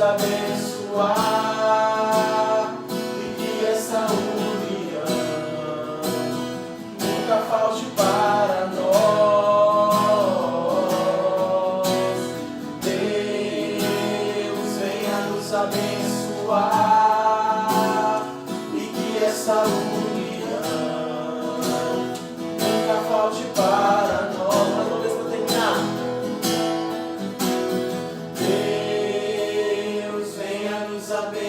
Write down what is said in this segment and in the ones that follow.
abençoar e que essa união nunca falte para nós. Deus venha nos abençoar e que essa união nunca falte para nós. Mais uma vez para terminar. Deus venha nos abençoar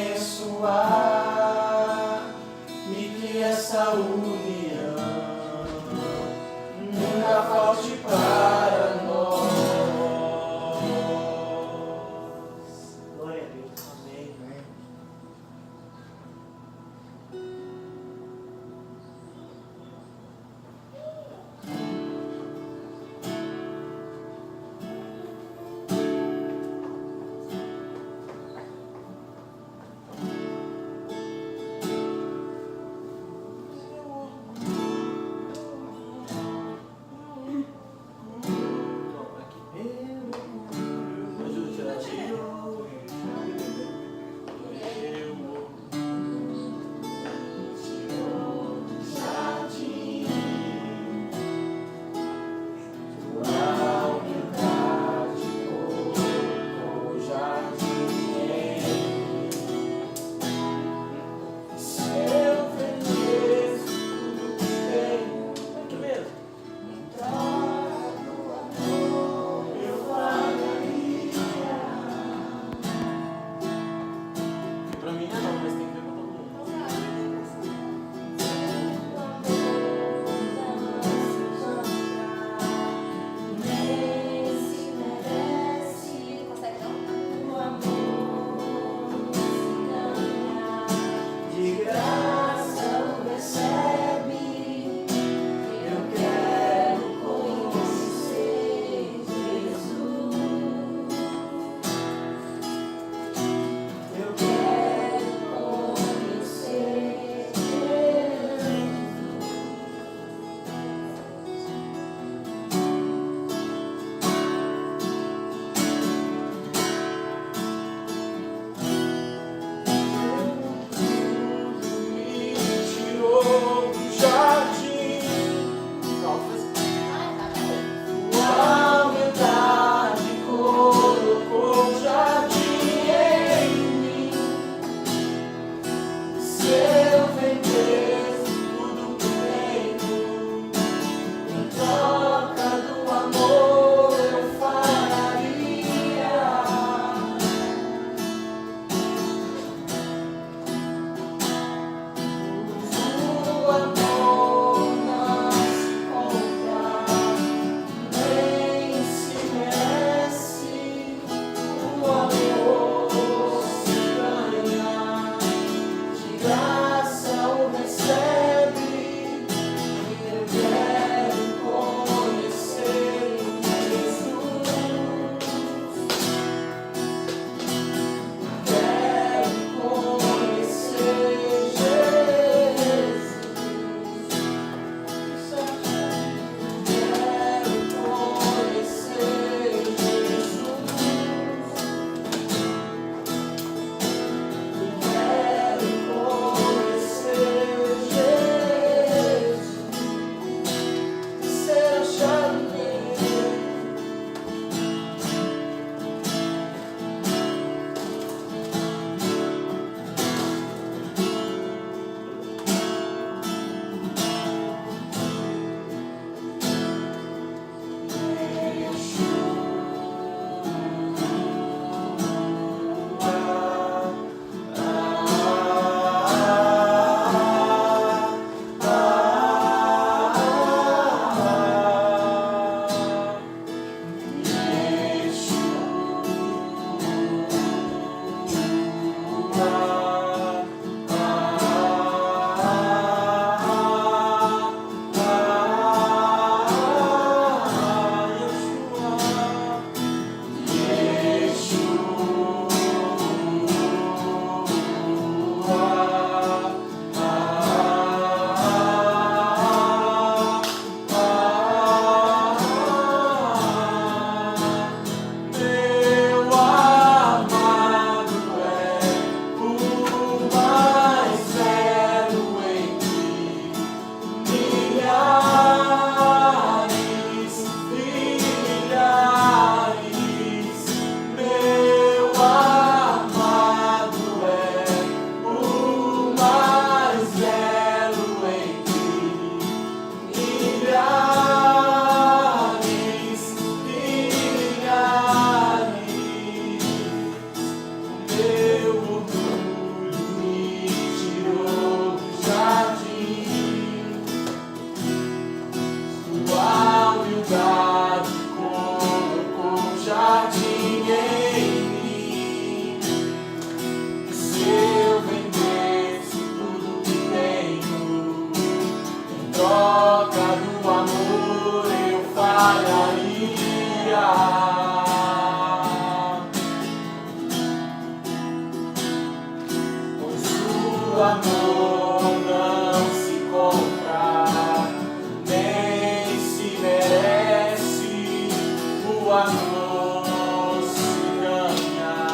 tua doce ganha,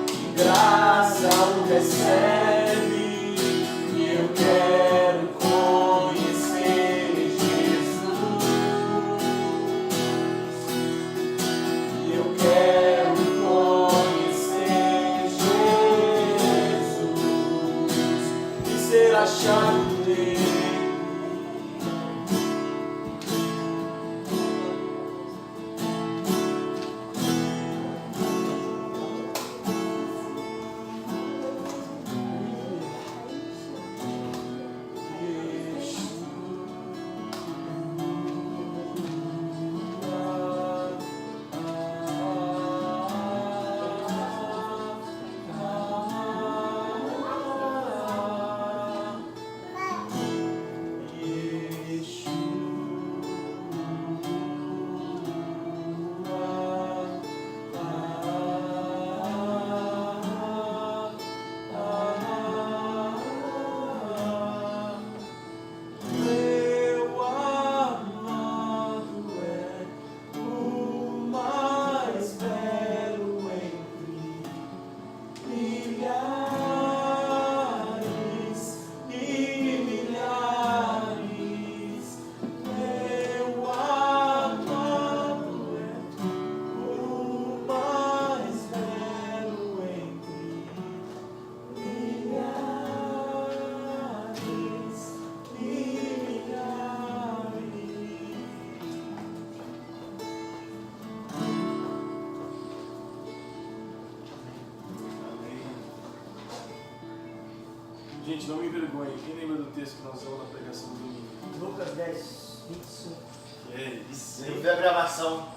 de graça o recebe, e eu quero conhecer Jesus, e eu quero conhecer Jesus, e ser achado dele. Gente, não me envergonhe. Quem lembra do texto que nós vamos na pregação do domingo? Lucas 10, 25. É isso. Eu vi a gravação.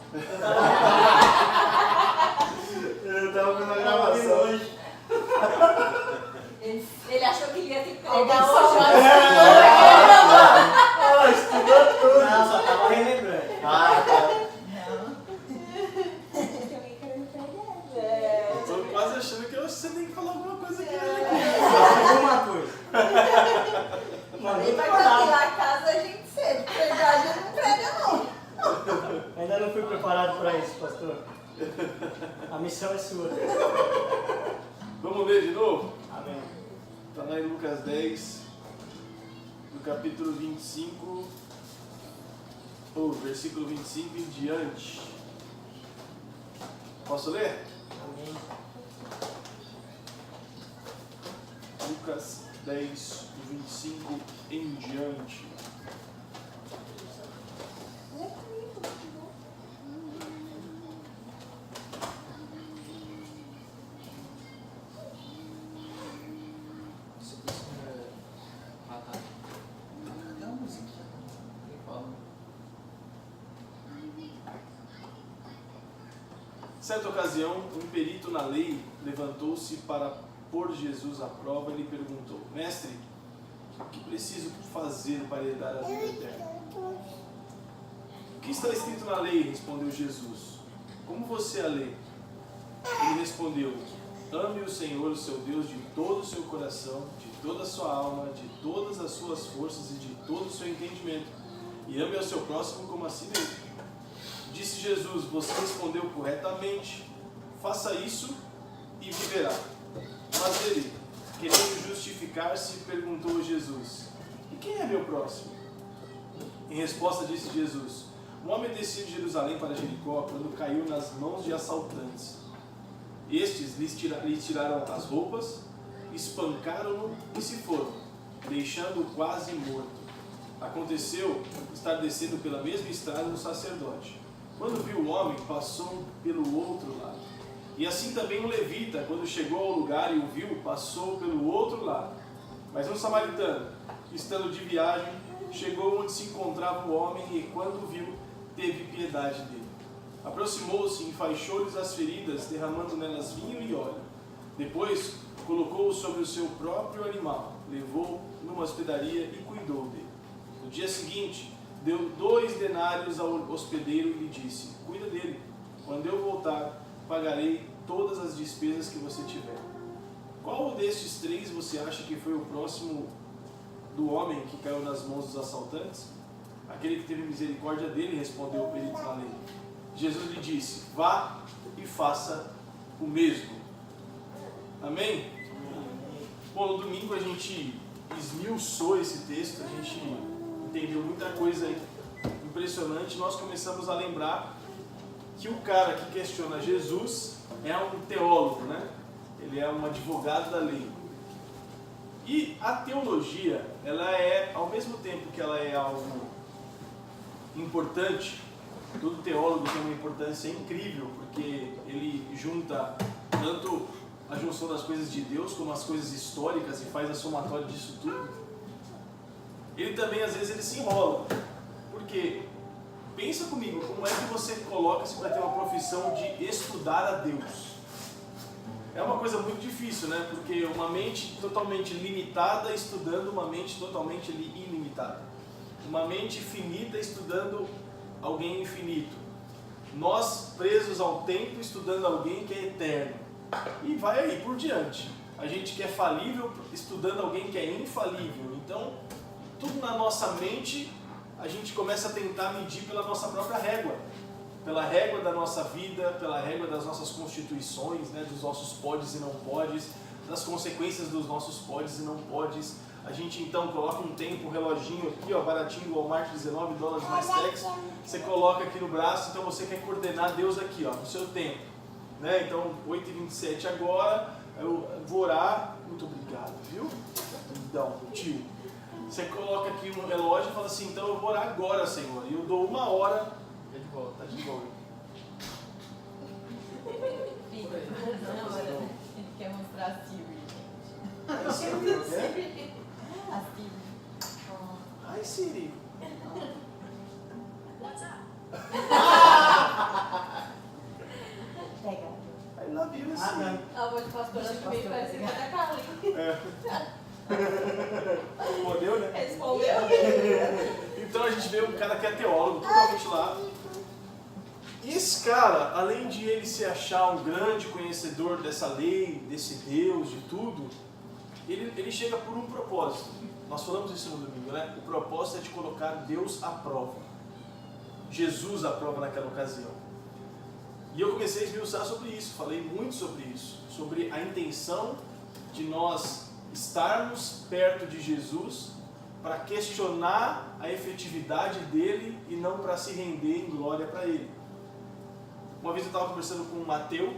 Eu tava vendo a gravação hoje. Ele achou que ele ia ter que Alguém pregar sabe? hoje. Estudou tudo. Não, só tava relembrando. Ah, tá. Eu tô quase achando que você tem que falar alguma coisa aqui. Alguma coisa. Mano, Ele vai capilar a casa a gente cedo. Pregar a gente não prega não. ainda não fui preparado para isso, pastor. A missão é sua. Vamos ler de novo? Amém. Está lá em Lucas 10, do capítulo 25, ou versículo 25 em diante. Posso ler? Amém. Lucas 10, do 25 em diante. Certa ocasião, um perito na lei levantou-se para pôr Jesus à prova e lhe perguntou: Mestre, o que preciso fazer para herdar a vida eterna? O que está escrito na lei? Respondeu Jesus. Como você a lê? Ele respondeu: Ame o Senhor, o seu Deus, de todo o seu coração, de toda a sua alma, de todas as suas forças e de todo o seu entendimento, e ame ao seu próximo como a si mesmo. Disse Jesus: Você respondeu corretamente, faça isso e viverá. Mas ele, querendo justificar-se, perguntou a Jesus: E quem é meu próximo? Em resposta disse Jesus: Um homem descia de Jerusalém para Jericó quando caiu nas mãos de assaltantes. Estes lhe tiraram as roupas, espancaram-no e se foram, deixando-o quase morto. Aconteceu estar descendo pela mesma estrada um sacerdote. Quando viu o homem, passou pelo outro lado. E assim também um levita, quando chegou ao lugar e o viu, passou pelo outro lado. Mas um samaritano, estando de viagem, chegou onde se encontrava o homem e, quando o viu, teve piedade dele. Aproximou-se e enfaixou-lhes as feridas, derramando nelas vinho e óleo. Depois, colocou-o sobre o seu próprio animal, levou-o numa hospedaria e cuidou dele. No dia seguinte, deu 2 denários ao hospedeiro e lhe disse: Cuida dele. Quando eu voltar, pagarei todas as despesas que você tiver. Qual destes 3 você acha que foi o próximo do homem que caiu nas mãos dos assaltantes? Aquele que teve misericórdia dele, respondeu o perito na lei. Jesus lhe disse: vá e faça o mesmo. Amém? Bom, no domingo a gente esmiuçou esse texto, a gente entendeu muita coisa impressionante. Nós começamos a lembrar que o cara que questiona Jesus é um teólogo, né? Ele é um advogado da lei. E a teologia, ela é, ao mesmo tempo que ela é algo importante, todo teólogo tem uma importância incrível, porque ele junta tanto a junção das coisas de Deus como as coisas históricas e faz a somatória disso tudo. Ele também, às vezes, ele se enrola. Porque, pensa comigo, como é que você coloca-se para ter uma profissão de estudar a Deus? É uma coisa muito difícil, né? Porque uma mente totalmente limitada estudando uma mente totalmente ilimitada. Uma mente finita estudando alguém infinito. Nós presos ao tempo estudando alguém que é eterno. E vai aí por diante. A gente que é falível estudando alguém que é infalível. Então, tudo na nossa mente a gente começa a tentar medir pela nossa própria régua. Pela régua da nossa vida, pela régua das nossas constituições, né, dos nossos podes e não podes, das consequências dos nossos podes e não podes. A gente então coloca um tempo, um reloginho aqui, ó, baratinho do Walmart, $19 mais tax. Você coloca aqui no braço, então você quer coordenar Deus aqui, ó, no seu tempo. Né? Então, 8h27 agora, eu vou orar. Muito obrigado, viu? Então, tio. Você coloca aqui no relógio e fala assim: então eu vou orar agora, Senhor. E eu dou 1 hora. É de volta, tá de volta. Ele quer mostrar a Siri. A Siri. A Siri. Ai, Siri. Pega. I love you, Siri. A voz de pastora que veio parecer com a da Carlinhos. Respondeu, né? Respondeu. Então a gente vê um cara que é teólogo, totalmente lá. E esse cara, além de ele se achar um grande conhecedor dessa lei, desse Deus, de tudo, ele chega por um propósito. Nós falamos isso no domingo, né? O propósito é de colocar Deus à prova. Jesus à prova naquela ocasião. E eu comecei a esmiuçar sobre isso, falei muito sobre isso, sobre a intenção de nós estarmos perto de Jesus para questionar a efetividade dele e não para se render em glória para ele. Uma vez eu estava conversando com um ateu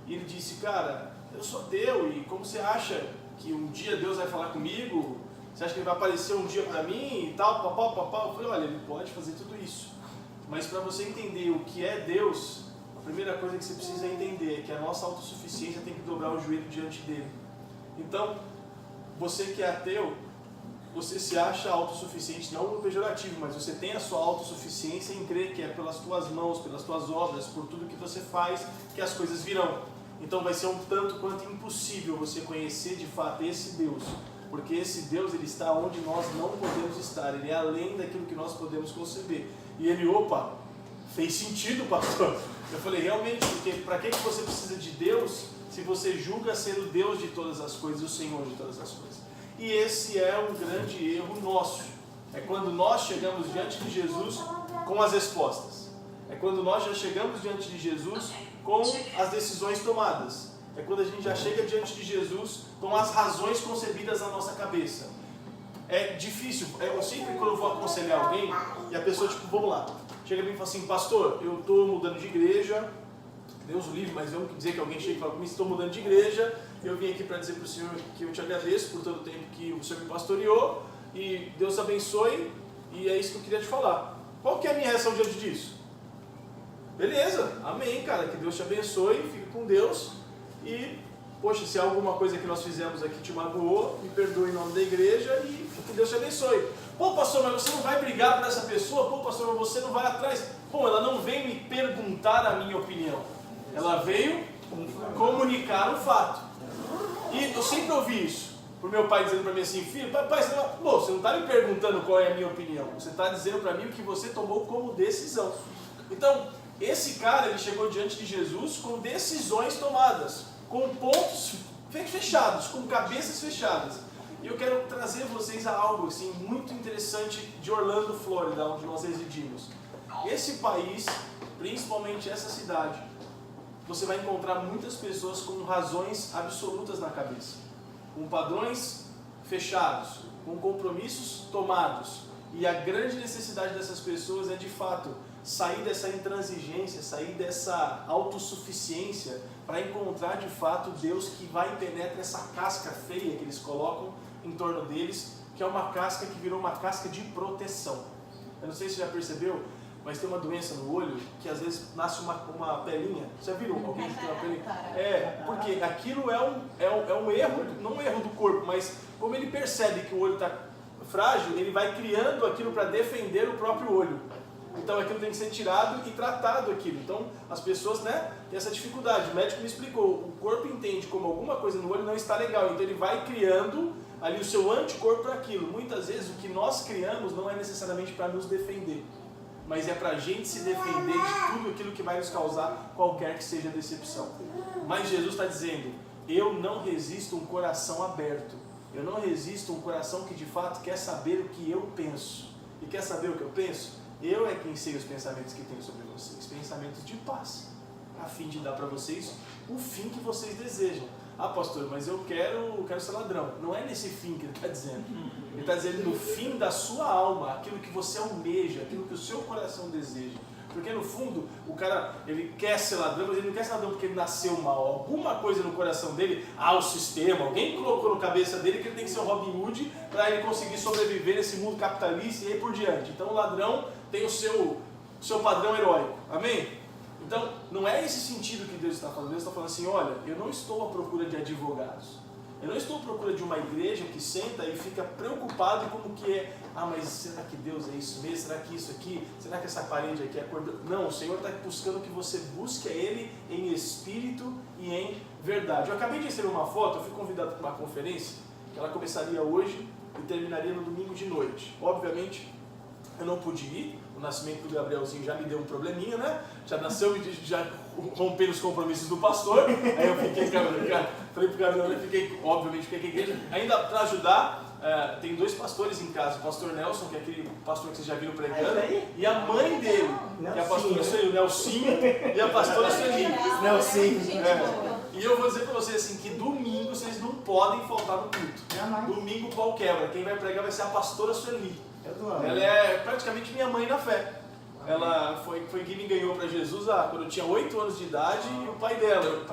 e ele disse: cara, eu sou ateu e como você acha que um dia Deus vai falar comigo? Você acha que ele vai aparecer um dia para mim e tal, papá? Eu falei: olha, ele pode fazer tudo isso, mas para você entender o que é Deus, a primeira coisa que você precisa entender é que a nossa autossuficiência tem que dobrar o joelho diante dele. Então, você que é ateu, você se acha autossuficiente, não no pejorativo, mas você tem a sua autossuficiência em crer que é pelas tuas mãos, pelas tuas obras, por tudo que você faz, que as coisas virão. Então vai ser um tanto quanto impossível você conhecer de fato esse Deus, porque esse Deus, ele está onde nós não podemos estar, ele é além daquilo que nós podemos conceber. E ele, opa, fez sentido, pastor. Eu falei: realmente, porque para que você precisa de Deus se você julga ser o Deus de todas as coisas, o Senhor de todas as coisas? E esse é um grande erro nosso. É quando nós chegamos diante de Jesus com as respostas. É quando nós já chegamos diante de Jesus com as decisões tomadas. É quando a gente já chega diante de Jesus com as razões concebidas na nossa cabeça. É difícil. Eu sempre, quando eu vou aconselhar alguém, e a pessoa, tipo, vamos lá, chega a mim e fala assim: pastor, eu estou mudando de igreja. Deus o livre, mas vamos dizer que alguém chega e fala comigo: estou mudando de igreja, eu vim aqui para dizer para o Senhor que eu te agradeço por todo o tempo que o Senhor me pastoreou, e Deus abençoe, e é isso que eu queria te falar. Qual que é a minha reação diante disso? Beleza, amém, cara, que Deus te abençoe, fique com Deus, e, poxa, se há alguma coisa que nós fizemos aqui te magoou, me perdoe em nome da igreja, e que Deus te abençoe. Pô, pastor, mas você não vai brigar por essa pessoa? Pô, pastor, mas você não vai atrás? Pô, ela não vem me perguntar a minha opinião. Ela veio comunicar um fato. E eu sempre ouvi isso. Por meu pai dizendo para mim assim: filho, pai, você não está me perguntando qual é a minha opinião. Você está dizendo para mim o que você tomou como decisão. Então, esse cara, ele chegou diante de Jesus com decisões tomadas, com pontos fechados, com cabeças fechadas. E eu quero trazer vocês a algo assim, muito interessante de Orlando, Flórida, onde nós residimos. Esse país principalmente essa cidade, você vai encontrar muitas pessoas com razões absolutas na cabeça, com padrões fechados, com compromissos tomados. E a grande necessidade dessas pessoas é, de fato, sair dessa intransigência, sair dessa autossuficiência, para encontrar, de fato, Deus que vai e penetra essa casca feia que eles colocam em torno deles, que é uma casca que virou uma casca de proteção. Eu não sei se você já percebeu, mas tem uma doença no olho que às vezes nasce uma pelinha. Você já viram alguém que tem uma pelinha? Porque aquilo é um erro, não um erro do corpo, mas como ele percebe que o olho está frágil, ele vai criando aquilo para defender o próprio olho. Então aquilo tem que ser tirado e tratado aquilo. Então as pessoas, né, têm essa dificuldade. O médico me explicou, o corpo entende como alguma coisa no olho não está legal, então ele vai criando ali o seu anticorpo para aquilo. Muitas vezes o que nós criamos não é necessariamente para nos defender, mas é para a gente se defender de tudo aquilo que vai nos causar qualquer que seja a decepção. Mas Jesus está dizendo, eu não resisto um coração aberto, eu não resisto um coração que de fato quer saber o que eu penso. E quer saber o que eu penso? Eu é quem sei os pensamentos que tenho sobre vocês, pensamentos de paz, a fim de dar para vocês o fim que vocês desejam. Ah, pastor, mas eu quero ser ladrão. Não é nesse fim que ele está dizendo. Ele está dizendo no fim da sua alma, aquilo que você almeja, aquilo que o seu coração deseja. Porque no fundo, o cara, ele quer ser ladrão, mas ele não quer ser ladrão porque ele nasceu mal. Alguma coisa no coração dele, o sistema, alguém colocou na cabeça dele que ele tem que ser um Robin Hood para ele conseguir sobreviver nesse mundo capitalista e aí por diante. Então o ladrão tem o seu padrão heróico. Amém? Então, não é esse sentido que Deus está falando. Deus está falando assim, olha, eu não estou à procura de advogados. Eu não estou à procura de uma igreja que senta e fica preocupado com o que é. Ah, mas será que Deus é isso mesmo? Será que isso aqui? Será que essa parede aqui é a cor do... Não, o Senhor está buscando que você busque a Ele em espírito e em verdade. Eu acabei de receber uma foto, eu fui convidado para uma conferência, que ela começaria hoje e terminaria no domingo de noite. Obviamente, eu não pude ir. O nascimento do Gabrielzinho já me deu um probleminha, né? Já nasceu, já rompendo os compromissos do pastor. Aí eu fiquei, falei pro Gabriel, obviamente fiquei com a igreja. Ainda para ajudar, tem dois pastores em casa. O pastor Nelson, que é aquele pastor que vocês já viram pregando, e a mãe dele, que é a pastora Sueli, o Nelsinho, e a pastora Sueli. Nelsinho. E eu vou dizer para vocês assim, que domingo vocês não podem faltar no culto. Domingo o pau quebra. Quem vai pregar vai ser a pastora Sueli. Ela é praticamente minha mãe na fé. Ela foi quem me ganhou para Jesus quando eu tinha 8 anos de idade, e o pai dela,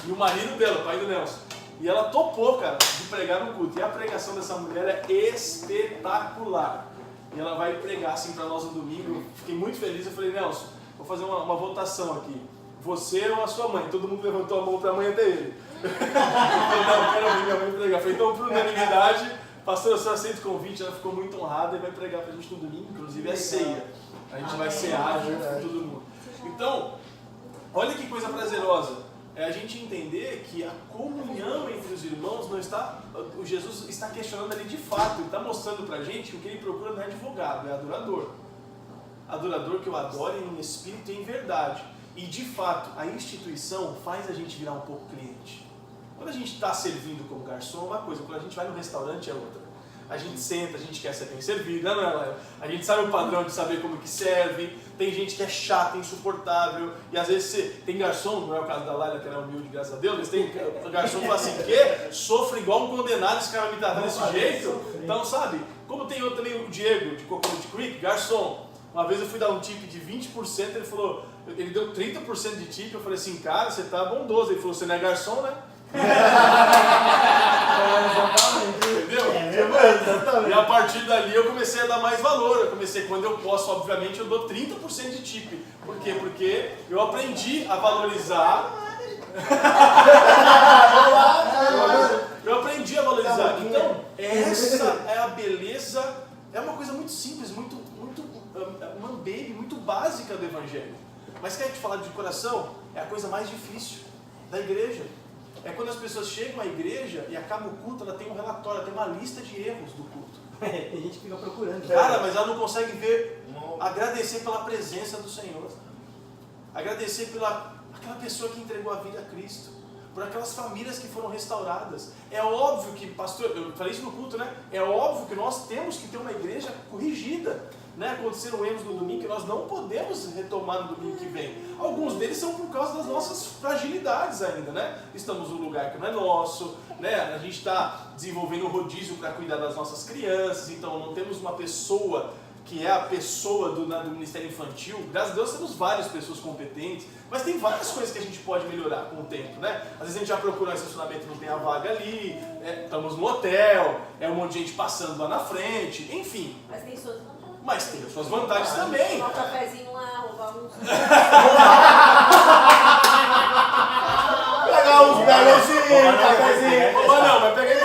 e o marido dela, o pai do Nelson. E ela topou, cara, de pregar no culto. E a pregação dessa mulher é espetacular. E ela vai pregar assim para nós no domingo. Fiquei muito feliz. Eu falei, Nelson, vou fazer uma votação aqui. Você ou a sua mãe? Todo mundo levantou a mão para a mãe até ele. Eu falei, não, quero ouvir minha mãe pregar. Eu falei, então, por unanimidade, pastora, você aceita o convite? Ela ficou muito honrada e vai pregar para a gente no domingo. Inclusive é ceia. A gente vai cear junto com todo mundo. Então, olha que coisa prazerosa. É a gente entender que a comunhão entre os irmãos não está... O Jesus está questionando ali de fato. Ele está mostrando para a gente que o que ele procura não é advogado, é adorador. Adorador que o adore em espírito e em verdade. E de fato, a instituição faz a gente virar um pouco cliente. Quando a gente está servindo como garçom é uma coisa, quando a gente vai no restaurante é outra. A gente senta, a gente quer ser bem servido, não é? A gente sabe o padrão de saber como que serve. Tem gente que é chata, insuportável. E às vezes tem garçom, não é o caso da Laila, que ela é humilde, graças a Deus, mas tem garçom que fala assim, que sofre igual um condenado, esse cara me tratar desse jeito. Então, sabe, como tem outro também, o Diego, de Coconut Creek, garçom. Uma vez eu fui dar um tip de 20%, ele falou, ele deu 30% de tip, eu falei assim, cara, você tá bondoso. Ele falou, você não é garçom, né? Entendeu? E a partir dali eu comecei a dar mais valor. Eu comecei, quando eu posso, obviamente, eu dou 30% de tip. Por quê? Porque eu aprendi a valorizar. Eu aprendi a valorizar. Então, essa é a beleza. É uma coisa muito simples, muito mambebe, muito básica do Evangelho. Mas quer te falar de coração? É a coisa mais difícil da igreja. É quando as pessoas chegam à igreja e acaba o culto, ela tem um relatório, ela tem uma lista de erros do culto. Tem gente que fica procurando. Cara, mas ela não consegue ver, agradecer pela presença do Senhor. Agradecer pela aquela pessoa que entregou a vida a Cristo. Por aquelas famílias que foram restauradas. É óbvio que, pastor, eu falei isso no culto, né? É óbvio que nós temos que ter uma igreja corrigida. né, aconteceram erros no domingo que nós não podemos retomar no domingo que vem. Alguns deles são por causa das nossas fragilidades ainda, né? Estamos num lugar que não é nosso, né? A gente está desenvolvendo um rodízio para cuidar das nossas crianças, então não temos uma pessoa que é a pessoa do Ministério Infantil. Graças a Deus temos várias pessoas competentes, mas tem várias coisas que a gente pode melhorar com o tempo, né? Às vezes a gente já procura um estacionamento e não tem a vaga ali, estamos no hotel, um monte de gente passando lá na frente, enfim. Mas tem suas vantagens. Mas tem as suas vantagens também. Tomar um cafezinho lá, roubar uns... Pegar uns melãozinhos, cafezinho. Mas não, mas pega aí,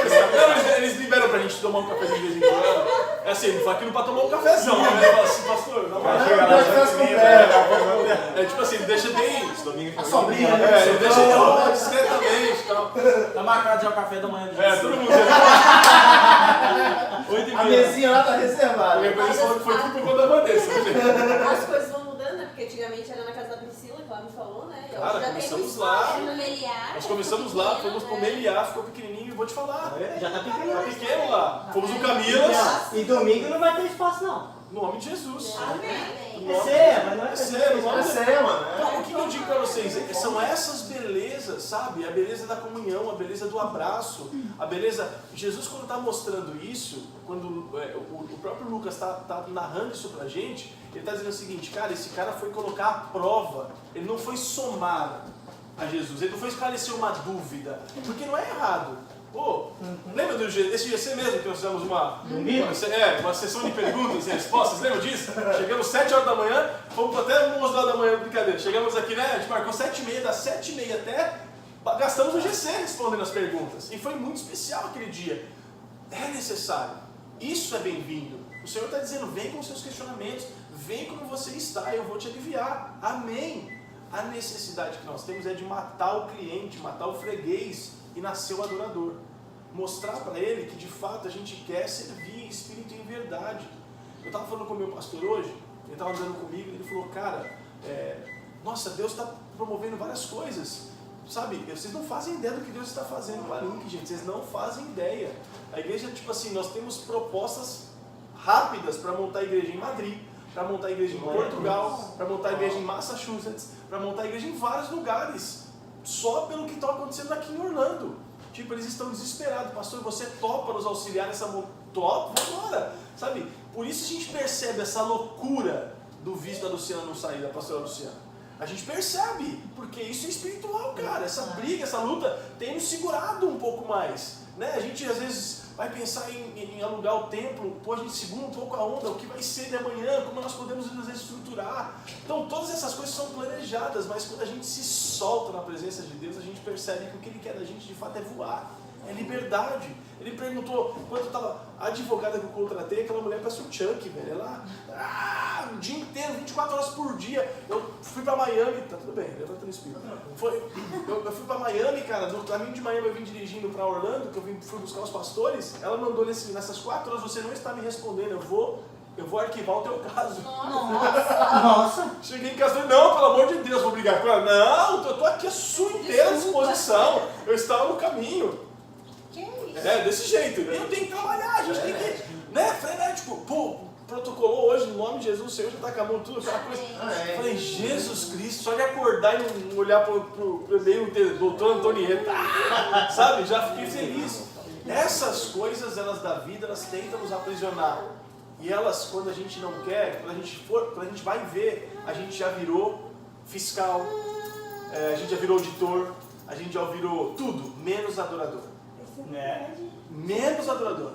eles liberam pra gente tomar um cafezinho de vez em quando. É assim, não foi aquilo pra tomar um cafezão, né? Fala assim, pastor, não vai chegar lá. É tipo assim, deixa bem. A sobrinha, né? Ele deixa discretamente e tal. Tá marcado já o café da manhã. Todo mundo. 8h30. A mesinha lá tá reservada. A minha coisa falou que foi tudo por conta da Vanessa. As coisas vão mudando, né? Porque antigamente era na casa da Priscila, que ela me falou, né? E Cara, já tem começamos muito lá. espaço. No Meliá. Nós começamos lá, fomos pro Meliá, ficou pequenininho e vou te falar. Já tá pequeno. Tá pequeno lá. Fomos no Camilas, E domingo não vai ter espaço, não. no nome de Jesus. Amém. É sério, mas não é sério, É sério, mano. Então, o que eu digo pra vocês? São essas belezas, sabe? A beleza da comunhão, a beleza do abraço, a beleza... Jesus, quando está mostrando isso, quando o próprio Lucas está narrando isso pra gente, ele está dizendo o seguinte, cara, esse cara foi colocar à prova, ele não foi somar a Jesus, ele não foi esclarecer uma dúvida, porque não é errado. Pô, lembra desse GC mesmo que nós fizemos uma sessão de perguntas e respostas, lembra disso? Chegamos 7 horas da manhã, fomos até 11 horas da manhã, brincadeira, chegamos aqui, né, a gente marcou 7h30, das 7h30 até, gastamos o GC respondendo as perguntas, e foi muito especial aquele dia. É necessário, isso é bem-vindo. O Senhor está dizendo, vem com seus questionamentos, vem como você está, eu vou te aliviar, amém. A necessidade que nós temos é de matar o cliente, matar o freguês, e nasceu o adorador. Mostrar para ele que de fato a gente quer servir em espírito e em verdade. Eu estava falando com o meu pastor hoje, ele estava andando comigo e ele falou, cara, nossa, Deus está promovendo várias coisas. Sabe, vocês não fazem ideia do que Deus está fazendo com a Link, gente. Vocês não fazem ideia. A igreja, tipo assim, nós temos propostas rápidas para montar a igreja em Madrid, para montar a igreja em Portugal, para montar a igreja em Massachusetts, para montar a igreja em vários lugares. Só pelo que está acontecendo aqui em Orlando. Tipo, eles estão desesperados. Pastor, você topa nos auxiliar nessa... Top, vambora. Sabe? Por isso a gente percebe essa loucura do visto da Luciana não sair, da pastora Luciana. A gente percebe, porque isso é espiritual, cara. Essa briga, essa luta tem nos segurado um pouco mais. Né? A gente às vezes vai pensar em alugar o templo, pô, a gente segura um pouco a onda, o que vai ser de amanhã, como nós podemos às vezes estruturar. Então todas essas coisas são planejadas, mas quando a gente se solta na presença de Deus, a gente percebe que o que Ele quer da gente de fato é voar, é liberdade. Ele perguntou, quando eu estava, a advogada que eu contratei, aquela mulher parece o Chuck, velho, ela, o dia inteiro, 24 horas por dia. Eu fui pra Miami, tá tudo bem, levanta no espírito. Eu fui pra Miami, cara, no caminho de Miami eu vim dirigindo pra Orlando, que eu fui buscar os pastores, ela mandou nessas 4 horas, você não está me respondendo, eu vou arquivar o teu caso. Nossa! Cheguei em casa e falei, não, pelo amor de Deus, vou brigar com ela. Não, eu tô aqui à sua inteira disposição, eu estava no caminho. Desse jeito. Eu tenho que trabalhar, a gente tem que, né, frenético. Pô, protocolou hoje, no nome de Jesus, o Senhor já tá com a mão tudo, aquela coisa. Eu falei, Jesus Cristo, só de acordar e não olhar pro e-mail do doutor Antonieta, sabe, já fiquei feliz. Essas coisas, elas da vida, elas tentam nos aprisionar. E elas, quando a gente não quer, quando a gente vai ver, a gente já virou fiscal, a gente já virou auditor, a gente já virou tudo, menos adorador. Menos adorador.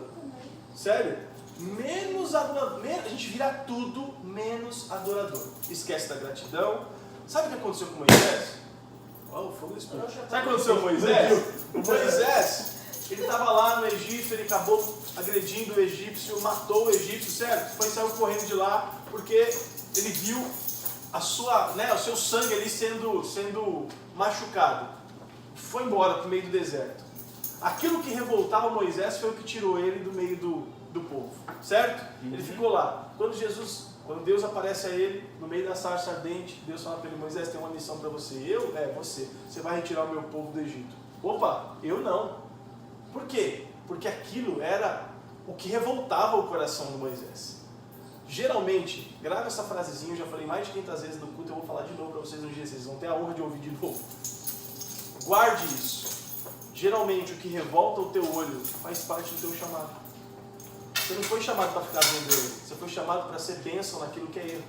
Sério? Menos adorador. A gente vira tudo menos adorador. Esquece da gratidão. Sabe o que aconteceu com Moisés? Oh, fogo do Espírito. Sabe o que aconteceu com Moisés? O Moisés, ele estava lá no Egito, ele acabou agredindo o egípcio, matou o egípcio, certo? Saiu correndo de lá porque ele viu o seu sangue ali sendo machucado. Foi embora para o meio do deserto. Aquilo que revoltava Moisés foi o que tirou ele do meio do povo, certo? Ele ficou lá. Quando Deus aparece a ele, no meio da sarça ardente, Deus fala para ele, Moisés, tem uma missão para você. Você. Você vai retirar o meu povo do Egito. Opa, eu não. Por quê? Porque aquilo era o que revoltava o coração de Moisés. geralmente, grava essa frasezinha, eu já falei mais de 500 vezes no culto, eu vou falar de novo para vocês um dia, vocês vão ter a honra de ouvir de novo. Guarde isso. Geralmente o que revolta o teu olho faz parte do teu chamado. Você não foi chamado para ficar vendo erro, você foi chamado para ser bênção naquilo que é erro.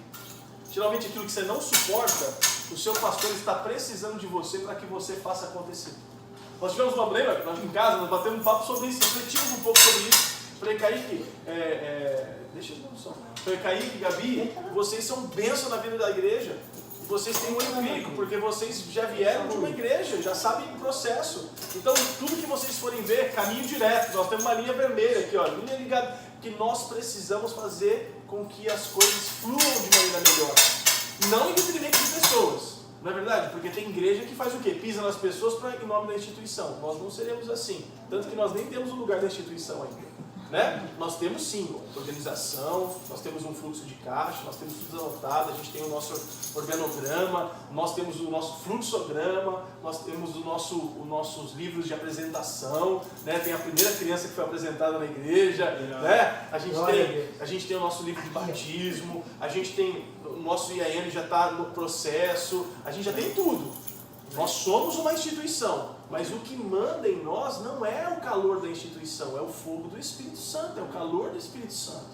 Geralmente aquilo que você não suporta, o seu pastor está precisando de você para que você faça acontecer. Nós tivemos um problema, nós em casa, nós batemos um papo sobre isso, refletimos um pouco sobre isso. Falei, Kaique, deixa eu ver só. Falei, Kaique, Gabi, vocês são bênção na vida da igreja. Vocês têm um olho clínico, porque vocês já vieram de uma igreja, já sabem o processo. Então, tudo que vocês forem ver, caminho direto. Nós temos uma linha vermelha aqui, ó, linha ligada, que nós precisamos fazer com que as coisas fluam de maneira melhor. Não em detrimento de pessoas, não é verdade? Porque tem igreja que faz o quê? Pisa nas pessoas em nome da instituição. Nós não seremos assim. Tanto que nós nem temos o lugar da instituição ainda. Né? Nós temos sim organização, nós temos um fluxo de caixa, nós temos tudo anotado, a gente tem o nosso organograma, nós temos o nosso fluxograma, nós temos os nossos livros de apresentação, né? Tem a primeira criança que foi apresentada na igreja, né? a gente tem o nosso livro de batismo, a gente tem o nosso IAM já está no processo, a gente já tem tudo. Nós somos uma instituição, mas o que manda em nós não é o calor da instituição, é o fogo do Espírito Santo, é o calor do Espírito Santo.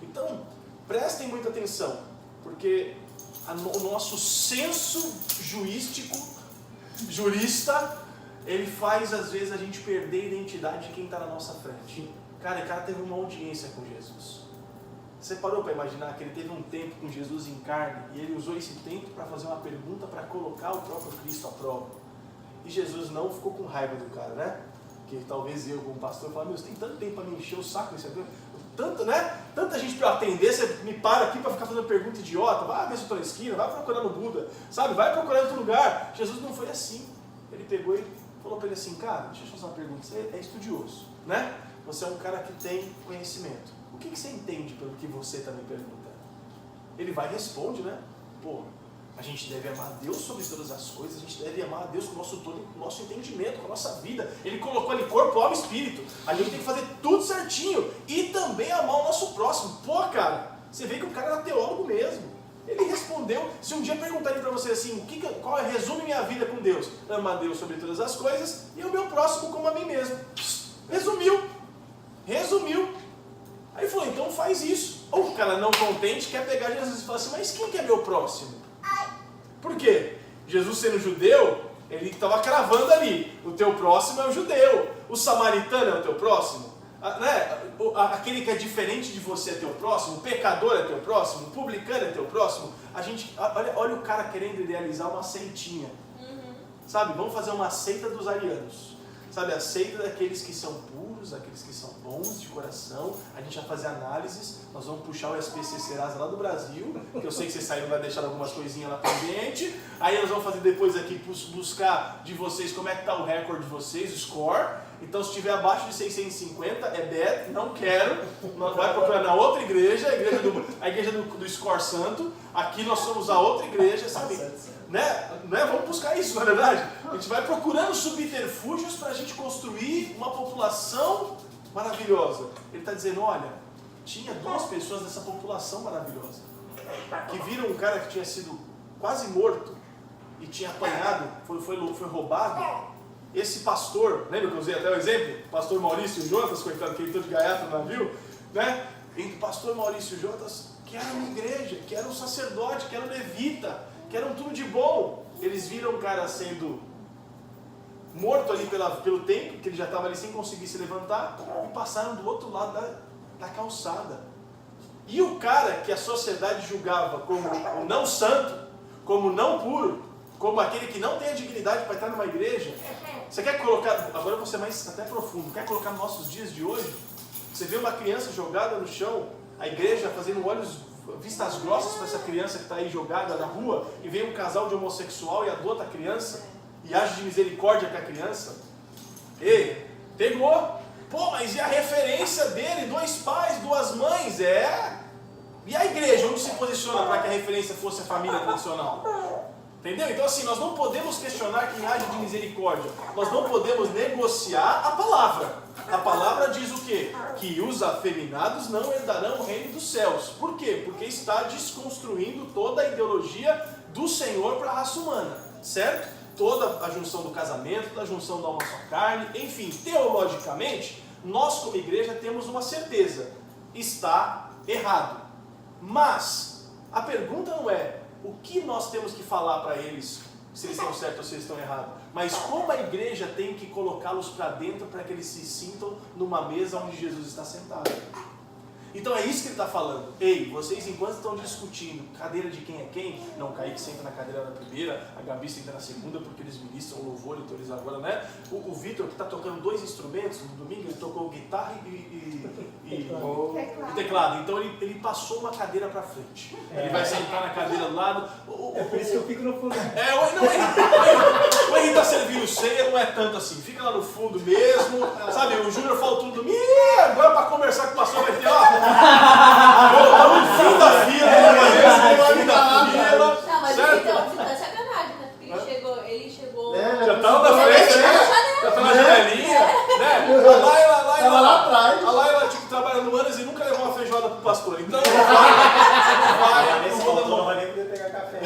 Então, prestem muita atenção, porque o nosso senso jurista, ele faz às vezes a gente perder a identidade de quem está na nossa frente. Cara, o cara teve uma audiência com Jesus. Você parou para imaginar que ele teve um tempo com Jesus em carne e ele usou esse tempo para fazer uma pergunta para colocar o próprio Cristo à prova? E Jesus não ficou com raiva do cara, né? Que talvez eu, como pastor, falo, meu, você tem tanto tempo para me encher o saco, isso aqui, tanto, né? Tanta gente para atender, você me para aqui para ficar fazendo pergunta idiota, vai ver se eu estou na esquina, vai procurar no Buda, sabe? Vai procurar em outro lugar. Jesus não foi assim. Ele pegou e falou para ele assim, cara, deixa eu fazer uma pergunta, você é estudioso, né? Você é um cara que tem conhecimento. O que você entende pelo que você está me perguntando? Ele vai e responde, né? Pô, a gente deve amar a Deus sobre todas as coisas, a gente deve amar a Deus com o nosso entendimento, com a nossa vida. Ele colocou ali corpo, alma e espírito. A gente tem que fazer tudo certinho e também amar o nosso próximo. Pô, cara, você vê que o cara era teólogo mesmo. Ele respondeu, se um dia perguntarem para você assim, qual é resume minha vida com Deus? Amar a Deus sobre todas as coisas e o meu próximo como a mim mesmo. Resumiu. Aí ele falou, então faz isso. Ou o cara não contente quer pegar Jesus e falar assim, mas quem que é meu próximo? Por quê? Jesus sendo judeu, ele estava cravando ali, o teu próximo é o judeu, o samaritano é o teu próximo, né? Aquele que é diferente de você é teu próximo, o pecador é teu próximo, o publicano é teu próximo. Olha o cara querendo idealizar uma seitinha, sabe? Vamos fazer uma seita dos arianos. Sabe, a seita daqueles que são puros, aqueles que são bons de coração. A gente vai fazer análises, nós vamos puxar o SPC Serasa lá do Brasil, que eu sei que vocês saíram, vai deixar algumas coisinhas lá pendente. Aí nós vamos fazer depois aqui, buscar de vocês como é que está o recorde de vocês, o score. Então se estiver abaixo de 650, é bad, não quero. Nós vai procurar na outra igreja, a igreja do Score Santo. Aqui nós somos a outra igreja, sabe? Né? Vamos buscar isso, na verdade. A gente vai procurando subterfúgios para a gente construir uma população maravilhosa. Ele está dizendo, olha, tinha 2 pessoas dessa população maravilhosa que viram um cara que tinha sido quase morto e tinha apanhado, foi roubado. Esse pastor, lembra que eu usei até o exemplo? Pastor Maurício Jotas, coitado, que ele todo de gaiato no navio, né? Entre o pastor Maurício Jotas, que era uma igreja, que era um sacerdote, que era um levita, que eram tudo de bom. Eles viram o cara sendo morto ali pelo tempo, que ele já estava ali sem conseguir se levantar, e passaram do outro lado da calçada. E o cara que a sociedade julgava como o não santo, como não puro, como aquele que não tem a dignidade para estar numa igreja, você quer colocar, agora eu vou ser mais até profundo, quer colocar nos nossos dias de hoje? Você vê uma criança jogada no chão, a igreja fazendo vistas grossas para essa criança que está aí jogada na rua, e vem um casal de homossexual e adota a criança, e age de misericórdia com a criança. Ei, pegou! Pô, mas e a referência dele? 2 pais, 2 mães, E a igreja, onde se posiciona para que a referência fosse a família tradicional? Entendeu? Então assim, nós não podemos questionar quem age de misericórdia. Nós não podemos negociar a palavra. A palavra diz o quê? Que os afeminados não herdarão o reino dos céus. Por quê? Porque está desconstruindo toda a ideologia do Senhor para a raça humana. Certo? Toda a junção do casamento, toda a junção da uma só carne. Enfim, teologicamente, nós como igreja temos uma certeza. Está errado. Mas a pergunta não é o que nós temos que falar para eles, se eles estão certos ou se eles estão errados, mas como a igreja tem que colocá-los para dentro para que eles se sintam numa mesa onde Jesus está sentado. Então é isso que ele está falando. Ei, vocês enquanto estão discutindo cadeira de quem é quem, não, o Kaique senta na cadeira da primeira, a Gabi senta na segunda porque eles ministram louvor, então eles agora, né? O Vitor que está tocando 2 instrumentos, no domingo ele tocou guitarra e teclado. Então ele passou uma cadeira para frente. Ele vai sentar na cadeira do lado. É por isso que eu fico no fundo. O Henrique está servindo ceia, não é tanto assim. Fica lá no fundo mesmo. Sabe, o Júnior faltou no domingo. Agora para conversar com o pastor vai ter, ó. No fim da fila, Não, mas certo? Então é sacanagem, né? Porque ele chegou. Já tava na frente, né? Já tava na janelinha, né? Lá atrás. A Laila, tipo, trabalha no Anas e nunca levou uma feijoada pro pastor. Então, Não vai nem poder pegar café.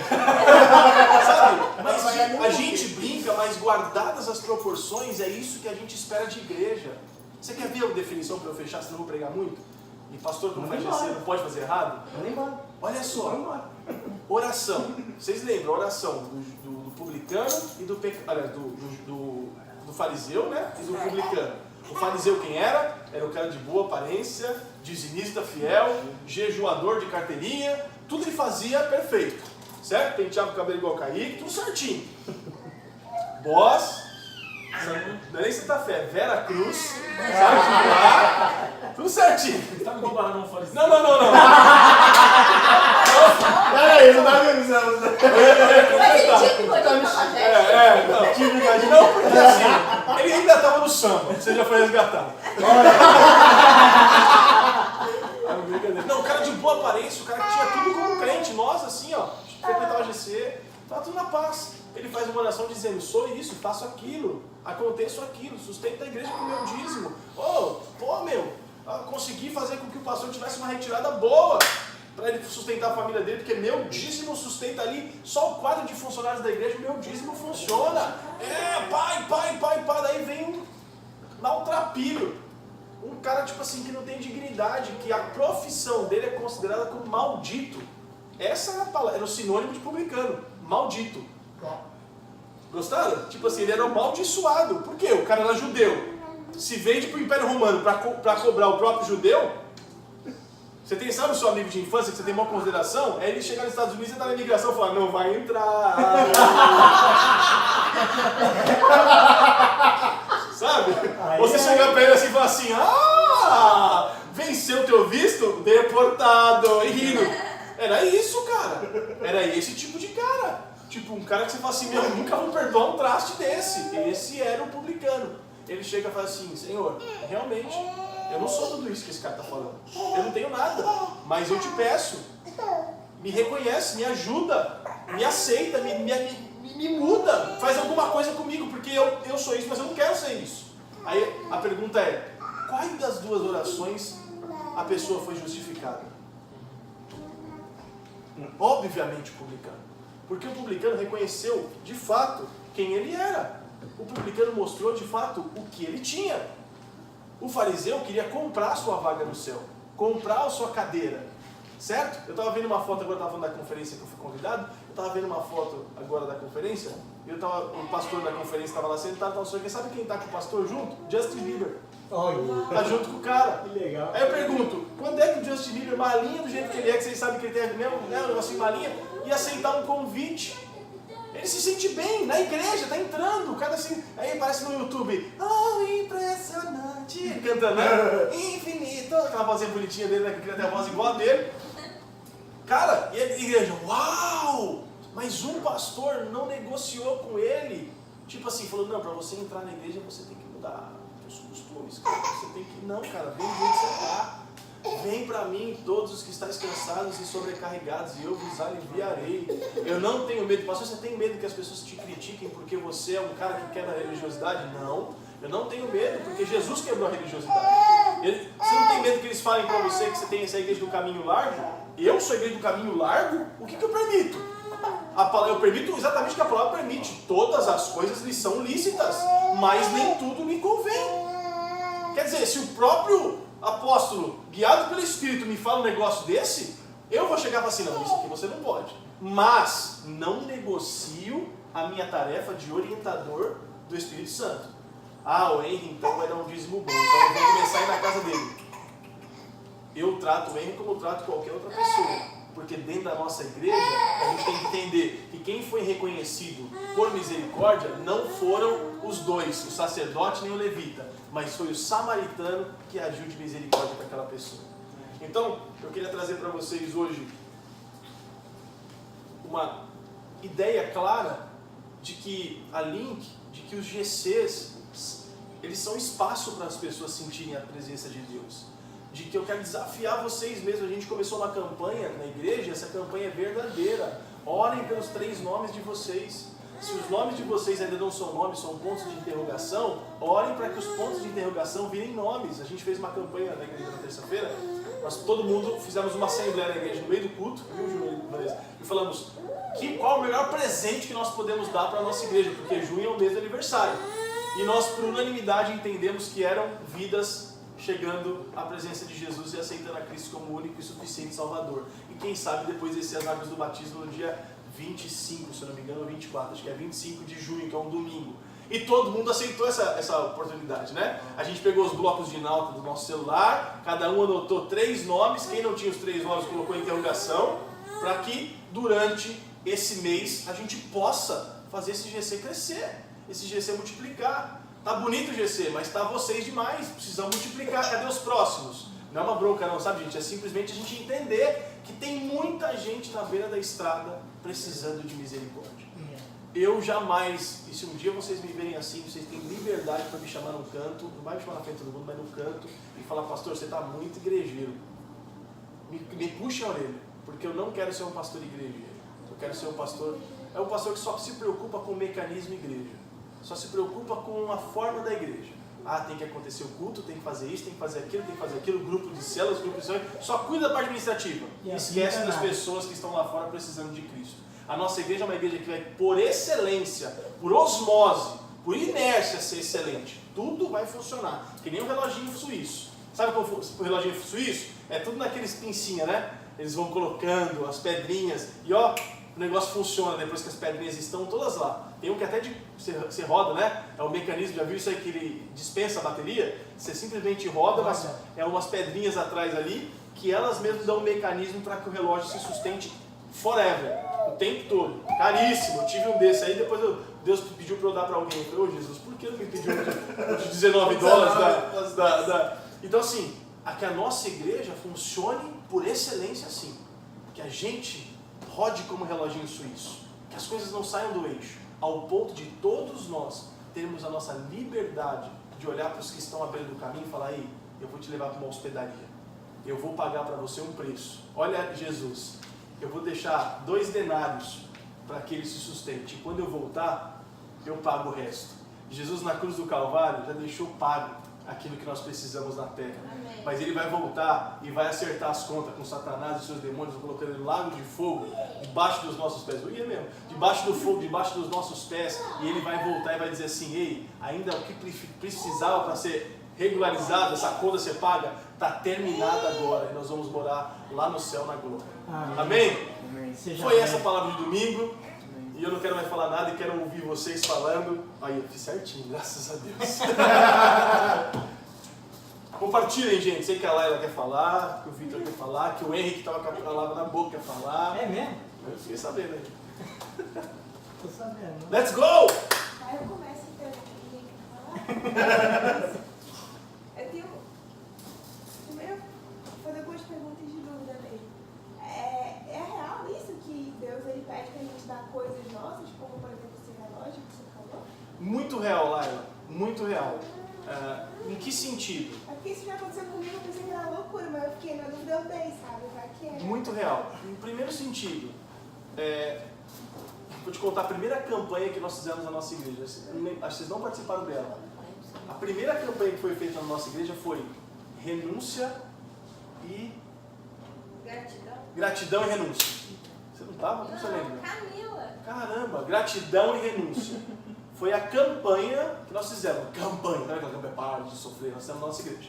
sabe? Mas a gente brinca, mas guardadas as proporções, é isso que a gente espera de igreja. Você quer ver a definição para eu fechar, senão eu vou pregar muito? E pastor, como faz GC, não pode fazer errado? Olha só, oração. Vocês lembram a oração do publicano e do fariseu, né? E do publicano. O fariseu quem era? Era o cara de boa aparência, dizimista fiel, jejuador de carteirinha, tudo ele fazia perfeito, certo? Penteava o cabelo igual Kaique, tudo certinho. Boss, não é nem Santa Fé, Vera Cruz, sabe lá, tudo certinho. Você tá me comparando com o fariseu? Não. Peraí, não dá minha visão. Mas ele tinha que poder fazer. Não, porque assim, ele ainda estava no samba, você já foi resgatado. Não, o cara de boa aparência, o cara que tinha tudo como crente, nós assim, ó, frequentava GC, estava tudo na paz. Ele faz uma oração dizendo, sou isso, faço aquilo, aconteço aquilo, sustento a igreja com o meu dízimo. Consegui fazer com que o pastor tivesse uma retirada boa para ele sustentar a família dele, porque meu dízimo sustenta ali, só o quadro de funcionários da igreja, meu dízimo funciona. Pai, daí vem um maltrapilho. Um cara tipo assim que não tem dignidade, que a profissão dele é considerada como maldito. Essa era a palavra, era o sinônimo de publicano, maldito. Gostaram? Tipo assim, ele era amaldiçoado. Por quê? O cara era judeu. Se vende para o Império Romano para cobrar o próprio judeu. Você sabe o seu amigo de infância que você tem uma consideração? É ele chegar nos Estados Unidos e estar na imigração e falar, não vai entrar. Sabe? Você chegar para ele assim e falar assim, venceu o teu visto? Deportado. E rindo. Era isso, cara. Era esse tipo de cara. Tipo, um cara que você fala assim, meu, nunca vou perdoar um traste desse. Esse era o publicano. Ele chega e fala assim, Senhor, realmente, eu não sou tudo isso que esse cara está falando. Eu não tenho nada, mas eu te peço, me reconhece, me ajuda, me aceita, me muda, faz alguma coisa comigo, porque eu sou isso, mas eu não quero ser isso. Aí a pergunta é, qual das duas orações a pessoa foi justificada? Obviamente o publicano. Porque o publicano reconheceu, de fato, quem ele era. O publicano mostrou, de fato, o que ele tinha. O fariseu queria comprar a sua vaga no céu. Comprar a sua cadeira. Certo? Eu estava vendo uma foto, agora estava falando da conferência que eu fui convidado. Eu estava vendo uma foto agora da conferência. O pastor da conferência estava lá sentado. Sabe quem está com o pastor junto? Justin Bieber. Tá junto com o cara. Que legal. Aí eu pergunto, quando é que o Justin Bieber, malinha do jeito que ele é, que vocês sabem que ele tem mesmo, né, um negocinho malinha, ia aceitar um convite? Ele se sente bem, na igreja, tá entrando, o cara assim, aí aparece no YouTube, impressionante, ele cantando, né? Infinito, aquela vozinha bonitinha dele, né, que queria ter a voz igual a dele. Cara, e a igreja, uau! Mas um pastor não negociou com ele, tipo assim, falou, não, pra você entrar na igreja você tem que mudar os costumes, cara. Você tem que, não, cara, vem do jeito que você tá. Vem para mim todos os que estáis cansados e sobrecarregados e eu vos aliviarei. Eu não tenho medo. Pastor, você tem medo que as pessoas te critiquem porque você é um cara que quebra a religiosidade? Não. Eu não tenho medo porque Jesus quebrou a religiosidade. Você não tem medo que eles falem para você que você tem essa igreja do caminho largo? Eu sou a igreja do caminho largo? O que eu permito? Eu permito exatamente o que a palavra permite. Todas as coisas lhes são lícitas, mas nem tudo me convém. Quer dizer, se o próprio apóstolo, guiado pelo Espírito, me fala um negócio desse, eu vou chegar e falar assim, não, isso aqui você não pode. Mas não negocio a minha tarefa de orientador do Espírito Santo. Ah, o Henry então vai dar um dízimo bom, então eu vou começar a ir na casa dele. Eu trato o Henry como eu trato qualquer outra pessoa. Porque dentro da nossa igreja, a gente tem que entender que quem foi reconhecido por misericórdia não foram os dois, o sacerdote nem o levita, mas foi o samaritano que agiu de misericórdia para aquela pessoa. Então, eu queria trazer para vocês hoje uma ideia clara de que a Link, de que os GCs, eles são espaço para as pessoas sentirem a presença de Deus. De que eu quero desafiar vocês mesmo. A gente começou uma campanha na igreja, essa campanha é verdadeira. Orem pelos 3 nomes de vocês. Se os nomes de vocês ainda não são nomes, são pontos de interrogação, orem para que os pontos de interrogação virem nomes. A gente fez uma campanha na igreja na terça-feira, nós todo mundo fizemos uma assembleia na igreja no meio do culto, e falamos qual o melhor presente que nós podemos dar para a nossa igreja, porque junho é o mês do aniversário. E nós, por unanimidade, entendemos que eram vidas chegando à presença de Jesus e aceitando a Cristo como único e suficiente Salvador. E quem sabe depois descer as águas do batismo no dia 25, se não me engano, ou 24, acho que é 25 de junho, que é um domingo. E todo mundo aceitou essa oportunidade, né? A gente pegou os blocos de nauta do nosso celular, cada um anotou 3 nomes, quem não tinha os 3 nomes colocou interrogação, para que durante esse mês a gente possa fazer esse GC crescer, esse GC multiplicar. Tá bonito o GC, mas tá vocês demais, precisamos multiplicar, cadê os próximos? Não é uma bronca não, sabe gente? É simplesmente a gente entender que tem muita gente na beira da estrada precisando de misericórdia. Eu jamais, e se um dia vocês me verem assim, vocês têm liberdade para me chamar no canto, não vai me chamar na frente de todo mundo, mas no canto, e falar, pastor, você está muito igrejeiro. Me puxa a orelha, porque eu não quero ser um pastor igrejeiro. Eu quero ser um pastor que só se preocupa com o mecanismo igreja. Só se preocupa com a forma da igreja. Ah, tem que acontecer o culto, tem que fazer isso, tem que fazer aquilo, grupo de células, grupo de células, só cuida da parte administrativa. E esquece das pessoas que estão lá fora precisando de Cristo. A nossa igreja é uma igreja que vai, por excelência, por osmose, por inércia ser excelente. Tudo vai funcionar, que nem um reloginho suíço. Sabe como o reloginho suíço? É tudo naqueles pincinhas, né? Eles vão colocando as pedrinhas e ó, o negócio funciona depois que as pedrinhas estão todas lá. Tem um que até você roda, né? É o mecanismo, já viu isso aí que ele dispensa a bateria? Você simplesmente roda, mas é umas pedrinhas atrás ali, que elas mesmas dão um mecanismo para que o relógio se sustente forever, o tempo todo. Caríssimo, eu tive um desse aí, depois Deus pediu para eu dar para alguém. Eu falei, ô Jesus, por que não me pediu de 19 dólares? Então assim, que a nossa igreja funcione por excelência assim. Que a gente rode como reloginho suíço. Que as coisas não saiam do eixo. Ao ponto de todos nós termos a nossa liberdade de olhar para os que estão à beira do caminho e falar, aí, eu vou te levar para uma hospedaria. Eu vou pagar para você um preço. Olha Jesus, eu vou deixar 2 denários para que ele se sustente. E quando eu voltar, eu pago o resto. Jesus na cruz do Calvário já deixou pago aquilo que nós precisamos na terra. Amém. Mas ele vai voltar e vai acertar as contas com Satanás e seus demônios, colocando ele no lago de fogo, debaixo dos nossos pés. Eu ia mesmo, debaixo do fogo, debaixo dos nossos pés. E ele vai voltar e vai dizer assim, ei, ainda o que precisava para ser regularizado, essa conta ser paga, está terminada agora. E nós vamos morar lá no céu na glória. Amém? Amém? Foi essa a palavra de domingo. E eu não quero mais falar nada e quero ouvir vocês falando. Aí, eu fiz certinho, graças a Deus. Compartilhem, gente. Sei que a Laila quer falar, que o Vitor quer falar, que o Henrique estava com a palavra na boca quer falar. É mesmo? Eu fiquei sabendo aí. Tô sabendo. Let's go! Aí eu começo então, ninguém quer falar. Eu tenho... Primeiro, vou fazer algumas perguntas de dúvida mesmo. É real isso que Deus ele pede pra gente dar coisas nossas, como por exemplo esse relógio que você falou? Muito real, Laila. Muito real. Em que sentido? É porque isso já aconteceu comigo, eu pensei que era loucura, mas eu fiquei na dúvida, eu dei, sabe? Vai que é. Muito real. Em primeiro sentido, vou te contar a primeira campanha que nós fizemos na nossa igreja. Acho que vocês não participaram dela. A primeira campanha que foi feita na nossa igreja foi renúncia e... Gratidão e renúncia. Você não estava? Como você lembra? Camila. Caramba, gratidão e renúncia. Foi a campanha que nós fizemos. Campanha, não é aquela campanha para de sofrer, nós fizemos na nossa igreja.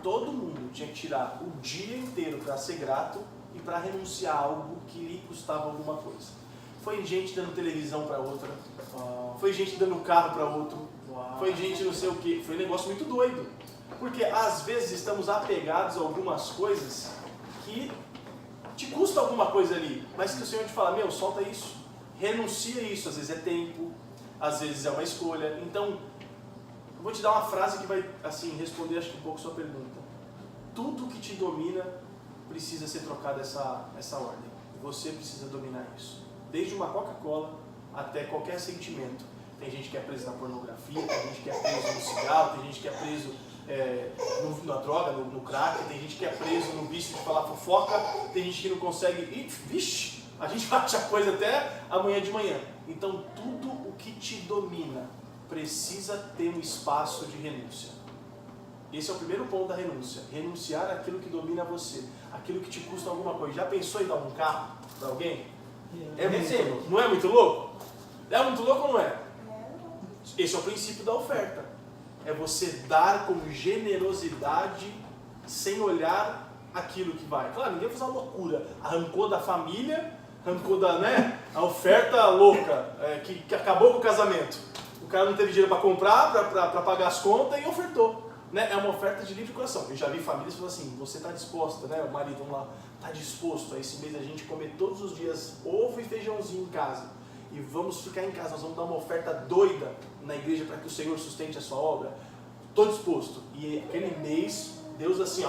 Todo mundo tinha que tirar o dia inteiro para ser grato e para renunciar a algo que lhe custava alguma coisa. Foi gente dando televisão para outra, foi gente dando carro para outro, foi gente não sei o que. Foi um negócio muito doido. Porque às vezes estamos apegados a algumas coisas que te custa alguma coisa ali, mas que o Senhor te fala, meu, solta isso, renuncia isso. Às vezes é tempo, às vezes é uma escolha. Então, eu vou te dar uma frase que vai assim responder acho que um pouco a sua pergunta. Tudo que te domina precisa ser trocado essa ordem. Você precisa dominar isso. Desde uma Coca-Cola até qualquer sentimento. Tem gente que é preso na pornografia, tem gente que é preso no cigarro, tem gente que é preso na droga, no crack, tem gente que é preso no vício de falar fofoca, tem gente que não consegue... Vixe, a gente bate a coisa até amanhã de manhã. Então, tudo o que te domina precisa ter um espaço de renúncia. Esse é o primeiro ponto da renúncia. Renunciar àquilo que domina você, aquilo que te custa alguma coisa. Já pensou em dar um carro para alguém? Não é muito louco? É muito louco ou não é? Esse é o princípio da oferta. É você dar com generosidade sem olhar aquilo que vai. Claro, ninguém fez uma loucura. Arrancou da família, arrancou a oferta louca, que acabou com o casamento. O cara não teve dinheiro para comprar, para pagar as contas e ofertou. É uma oferta de livre coração. Eu já vi famílias falando assim, você está disposta, o marido, vamos lá, está disposto a esse mês a gente comer todos os dias ovo e feijãozinho em casa. E vamos ficar em casa, nós vamos dar uma oferta doida na igreja para que o Senhor sustente a sua obra. Estou disposto. E aquele mês, Deus assim,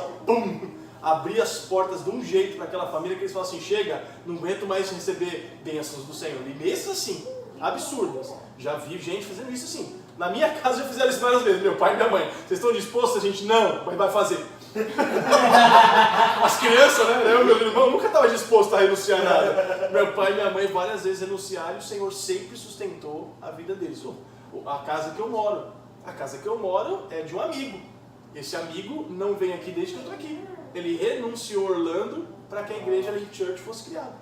abria as portas de um jeito para aquela família que eles falaram assim, chega, não aguento mais receber bênçãos do Senhor. E meses assim, absurdas. Já vi gente fazendo isso assim. Na minha casa já fizeram isso várias vezes, meu pai e minha mãe. Vocês estão dispostos? A gente, não, mas vai fazer. As crianças, eu e meu irmão nunca estava disposto a renunciar a nada. Meu pai e minha mãe várias vezes renunciaram e o Senhor sempre sustentou a vida deles. A casa que eu moro é de um amigo. Esse amigo não vem aqui desde que eu estou aqui. Ele renunciou Orlando para que a igreja Lake Church fosse criada.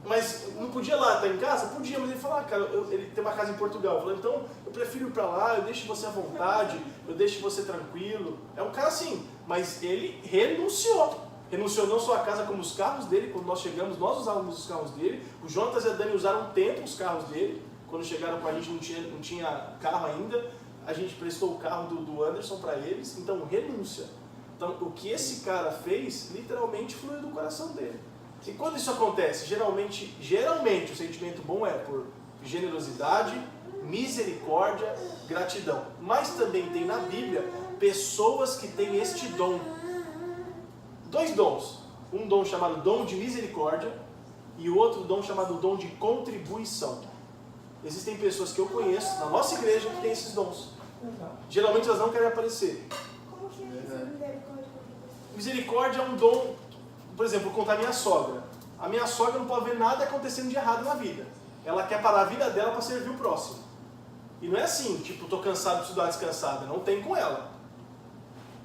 Mas não podia lá estar em casa? Podia, mas ele falou, cara, ele tem uma casa em Portugal. Eu falei, então eu prefiro ir para lá, eu deixo você à vontade, eu deixo você tranquilo. É um cara assim, mas ele renunciou. Renunciou não só a casa como os carros dele. Quando nós chegamos, nós usávamos os carros dele. O Jonas e a Dani usaram um tempo os carros dele. Quando chegaram com a gente não tinha carro ainda. A gente prestou o carro do Anderson para eles. Então, renúncia. Então, o que esse cara fez, literalmente fluiu do coração dele. E quando isso acontece, geralmente o sentimento bom é por generosidade, misericórdia, gratidão. Mas também tem na Bíblia pessoas que têm este dom. 2 dons. Um dom chamado dom de misericórdia e o outro dom chamado dom de contribuição. Existem pessoas que eu conheço na nossa igreja que têm esses dons. Geralmente elas não querem aparecer. Como que é isso? Misericórdia? Misericórdia é um dom. Por exemplo, vou contar a minha sogra. A minha sogra não pode ver nada acontecendo de errado na vida. Ela quer parar a vida dela para servir o próximo. E não é assim, tipo, estou cansado, preciso dar uma descansada. Não tem com ela.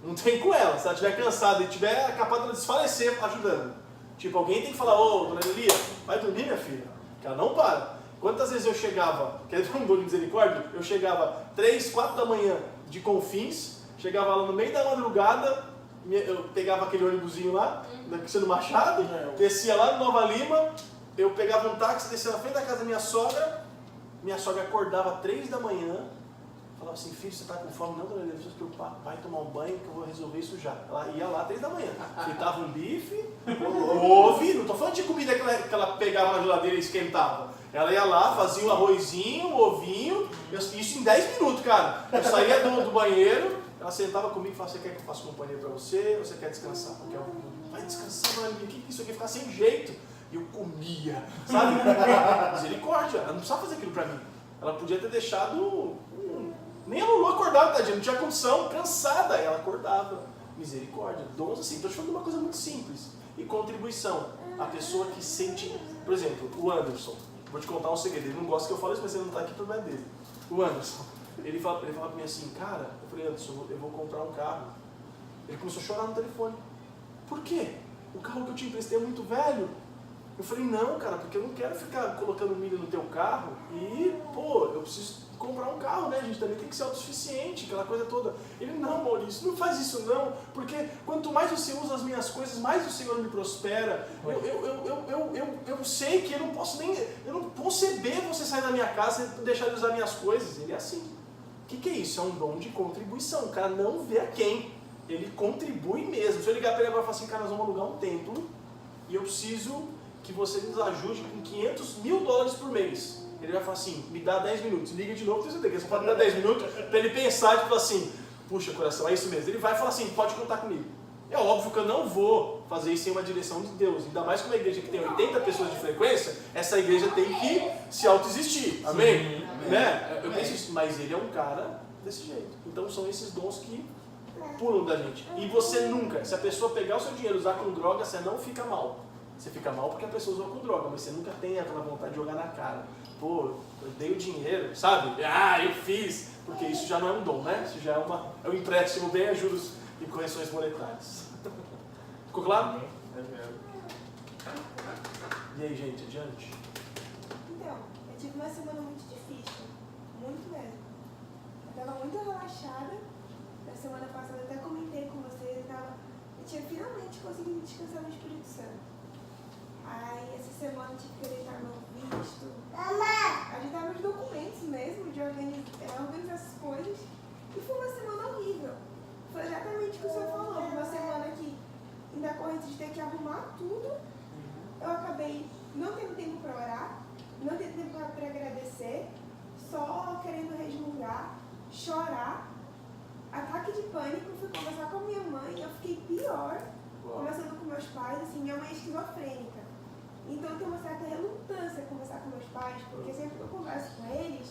Não tem com ela. Se ela estiver cansada e estiver capaz de desfalecer ajudando. Tipo, alguém tem que falar, dona Elia, vai dormir, minha filha. Que ela não para. Quantas vezes eu chegava, quer dizer, um dom de misericórdia, eu chegava 3, 4 da manhã de Confins, chegava lá no meio da madrugada, eu pegava aquele ônibusinho lá, na Cristiano Machado, descia lá no Nova Lima, eu pegava um táxi, descia na frente da casa da minha sogra acordava 3 da manhã, falava assim, filho, você está com fome? Não, dona Helena, não precisa se preocupar, vai tomar um banho que eu vou resolver isso já. Ela ia lá 3 da manhã, fritava um bife, ovo, não estou falando de comida que ela pegava na geladeira e esquentava. Ela ia lá, fazia um arrozinho, um ovinho, isso em 10 minutos, cara. Eu saía do banheiro, ela sentava comigo e falava, você quer que eu faça companhia para você ou você quer descansar? Porque eu, vai descansar, dona Helena, o que isso aqui ficar sem jeito? E eu comia, sabe? Misericórdia, ela não precisava fazer aquilo para mim. Ela podia ter deixado Nem a Lulu acordava, tadinha, não tinha condição, cansada, ela acordava. Misericórdia, dons assim. Estou te falando de uma coisa muito simples. E contribuição. A pessoa que sente, por exemplo, o Anderson. Vou te contar um segredo, ele não gosta que eu fale isso, mas ele não está aqui, problema dele. O Anderson, ele fala pra mim assim, cara, eu falei, Anderson, eu vou comprar um carro. Ele começou a chorar no telefone. Por quê? O carro que eu te emprestei é muito velho. Eu falei, não, cara, porque eu não quero ficar colocando milho no teu carro e, pô, eu preciso comprar um carro, né? A gente também tem que ser autossuficiente, aquela coisa toda. Ele, não, Maurício, não faz isso não, porque quanto mais você usa as minhas coisas, mais o Senhor me prospera. Eu sei que eu não posso conceber você sair da minha casa e deixar de usar minhas coisas. Ele é assim. O que é isso? É um dom de contribuição. O cara não vê a quem. Ele contribui mesmo. Se eu ligar para ele agora e falar assim, cara, nós vamos alugar um templo e eu preciso que você nos ajude com $500 mil por mês. Ele vai falar assim, me dá 10 minutos, liga de novo, você pode me dar 10 minutos para ele pensar e tipo assim, puxa coração, é isso mesmo. Ele vai falar assim, pode contar comigo. É óbvio que eu não vou fazer isso sem uma direção de Deus, ainda mais com uma igreja que tem 80 pessoas de frequência, essa igreja tem que se autoexistir, amém? Né? Eu penso isso, mas ele é um cara desse jeito. Então são esses dons que pulam da gente. E você nunca, se a pessoa pegar o seu dinheiro e usar com droga, você não fica mal. Você fica mal porque a pessoa usou com droga, mas você nunca tem aquela vontade de jogar na cara. Pô, eu dei o dinheiro, sabe? Ah, eu fiz. Porque isso já não é um dom, né? Isso já é um empréstimo bem a juros e correções monetárias. Ficou claro? E aí, gente, adiante. Então, eu tive uma semana muito difícil. Muito mesmo. Eu estava muito relaxada. Na semana passada eu até comentei com vocês. Eu tinha finalmente conseguido descansar no Espírito Santo. Aí essa semana eu tive que deitar meu visto, ajeitar meus documentos mesmo, de organizar essas coisas. E foi uma semana horrível. Foi exatamente o que o senhor falou. Foi uma semana que, ainda corrente de ter que arrumar tudo, eu acabei não tendo tempo para orar, não tendo tempo para agradecer, só querendo resmungar, chorar, ataque de pânico. Fui conversar com a minha mãe, eu fiquei pior, conversando com meus pais. Assim, minha mãe é esquizofrênica. Então eu tenho uma certa relutância a conversar com meus pais, porque sempre que eu converso com eles,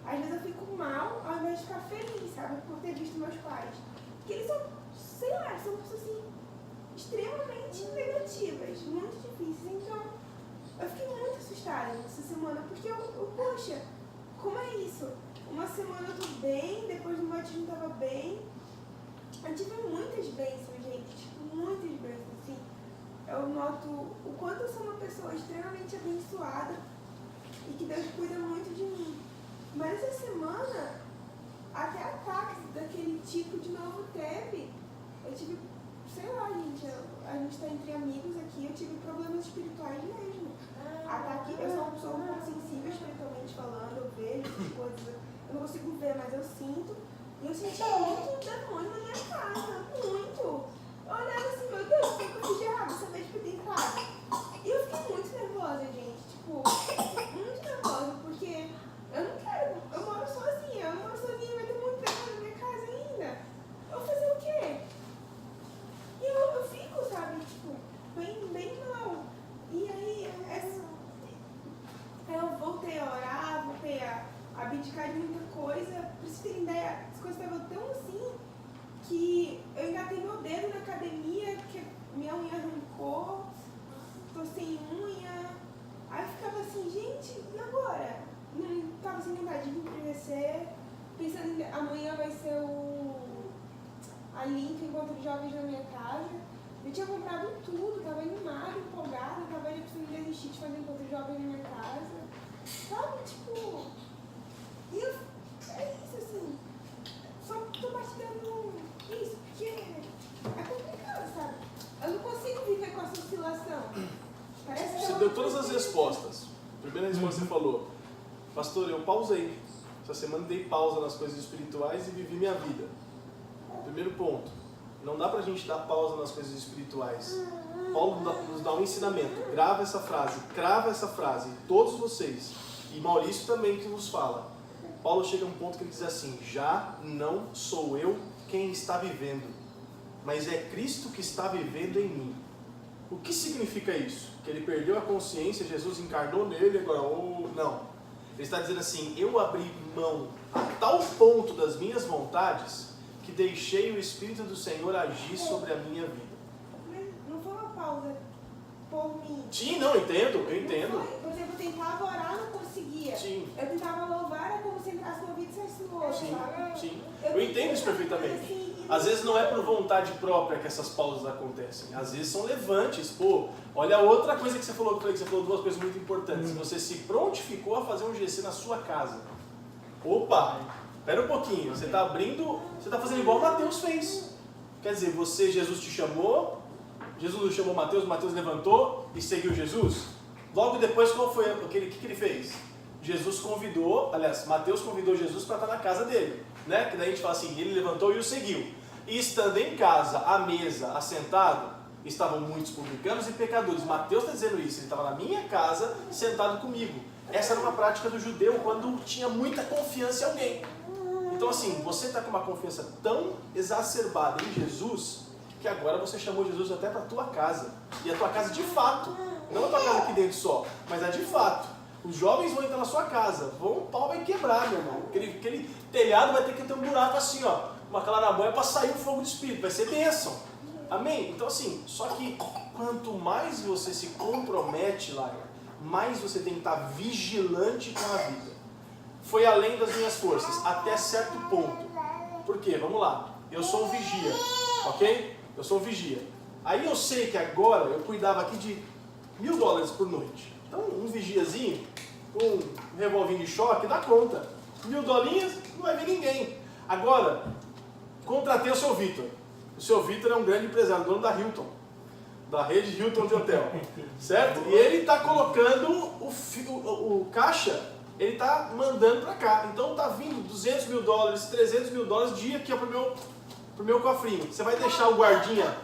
às vezes eu fico mal ao invés de ficar feliz, sabe, por ter visto meus pais. Porque eles são, sei lá, são pessoas assim, extremamente negativas, muito difíceis. Então eu fiquei muito assustada essa semana, porque poxa, como é isso? Uma semana eu tô bem, depois do batismo eu tava bem. Eu tive muitas bênçãos, gente, tipo, muitas bênçãos, assim. Eu noto o quanto eu sou uma pessoa extremamente abençoada e que Deus cuida muito de mim. Mas essa semana, até ataques daquele tipo de novo teve. Eu tive, sei lá, gente, a gente está entre amigos aqui, eu tive problemas espirituais mesmo. Ataque, eu sou uma pessoa um pouco sensível espiritualmente falando, eu vejo essas coisas, eu não consigo ver, mas eu sinto. E eu senti muito demônio na minha casa, muito. Eu olhava assim, meu Deus, o que eu fiz de errado essa vez que eu tenho casa? E eu fiquei muito nervosa, gente. Tipo, muito nervosa, porque eu não quero. Eu moro sozinha, vai ter muito tempo na minha casa ainda. Eu vou fazer o quê? E eu fico, sabe, tipo, bem mal. E aí, eu voltei a orar, voltei a abdicar de muita coisa. Pra vocês terem ideia, as coisas estavam tão assim que eu engatei meu dedo na academia, que minha unha arrancou, tô sem unha. Aí eu ficava assim, gente, e agora? Não tava sem vontade de vir pro IVC, pensando em amanhã vai ser a Link, Encontro de Jovens na minha casa. Eu tinha comprado tudo, tava animada, empolgada, tava precisando desistir de fazer Encontro de Jovens na minha casa. Sabe, tipo... E é isso, assim, só tô partilhando isso, porque é complicado, sabe? Eu não consigo viver com essa oscilação. Parece que você deu todas as respostas. A primeira resposta você falou, pastor, eu pausei. Essa semana dei pausa nas coisas espirituais e vivi minha vida. Primeiro ponto, não dá pra gente dar pausa nas coisas espirituais. Paulo nos dá um ensinamento, grava essa frase, crava essa frase, todos vocês, e Maurício também que nos fala. Paulo chega a um ponto que ele diz assim, já não sou eu quem está vivendo, mas é Cristo que está vivendo em mim. O que significa isso? Que ele perdeu a consciência, Jesus encarnou nele, agora, não. Ele está dizendo assim, eu abri mão a tal ponto das minhas vontades que deixei o Espírito do Senhor agir sobre a minha vida. Mas não foi uma pausa por mim. Sim, não, entendo, eu Não entendo. foi. Por exemplo, eu tentava orar, não conseguia. Sim. Eu tentava louvar, era como se entrasse no ouvido e saísse no outro, Sim, sabe? sim. Eu entendo isso perfeitamente. Assim, Às vezes não é por vontade própria que essas pausas acontecem. Às vezes são levantes. Pô, olha outra coisa que você falou, que você falou duas coisas muito importantes. Você se prontificou a fazer um GC na sua casa. Opa, espera um pouquinho. Você está abrindo, você está fazendo igual Mateus fez. Quer dizer, Jesus te chamou, Jesus chamou Mateus levantou e seguiu Jesus. Logo depois, qual foi o que ele fez? Jesus convidou, aliás, Mateus convidou Jesus para estar na casa dele, né? Que daí a gente fala assim, ele levantou e o seguiu. E estando em casa, à mesa, assentado, estavam muitos publicanos e pecadores. Mateus está dizendo isso, ele estava na minha casa, sentado comigo. Essa era uma prática do judeu quando tinha muita confiança em alguém. Então assim, você está com uma confiança tão exacerbada em Jesus, que agora você chamou Jesus até para a tua casa. E a tua casa de fato, não a tua casa aqui dentro só, mas a de fato. Os jovens vão entrar na sua casa, o pau vai quebrar, meu irmão. Aquele telhado vai ter que ter um buraco assim, ó, uma clarabóia para sair o fogo do Espírito, vai ser bênção. Amém? Então assim, só que quanto mais você se compromete, Laia, mais você tem que estar vigilante com a vida. Foi além das minhas forças, até certo ponto. Por quê? Vamos lá. Eu sou um vigia, ok? Eu sou um vigia. Aí eu sei que agora eu cuidava aqui de $1.000 por noite. Então, um vigiazinho, um revolvinho de choque, dá conta. $1.000, não vai ver ninguém. Agora, contratei o seu Vitor. O seu Vitor é um grande empresário, dono da Hilton, da rede Hilton de hotel, certo? E ele está colocando o caixa, ele está mandando para cá. Então, está vindo $200.000, $300.000 dia aqui pro meu cofrinho. Você vai deixar o guardinha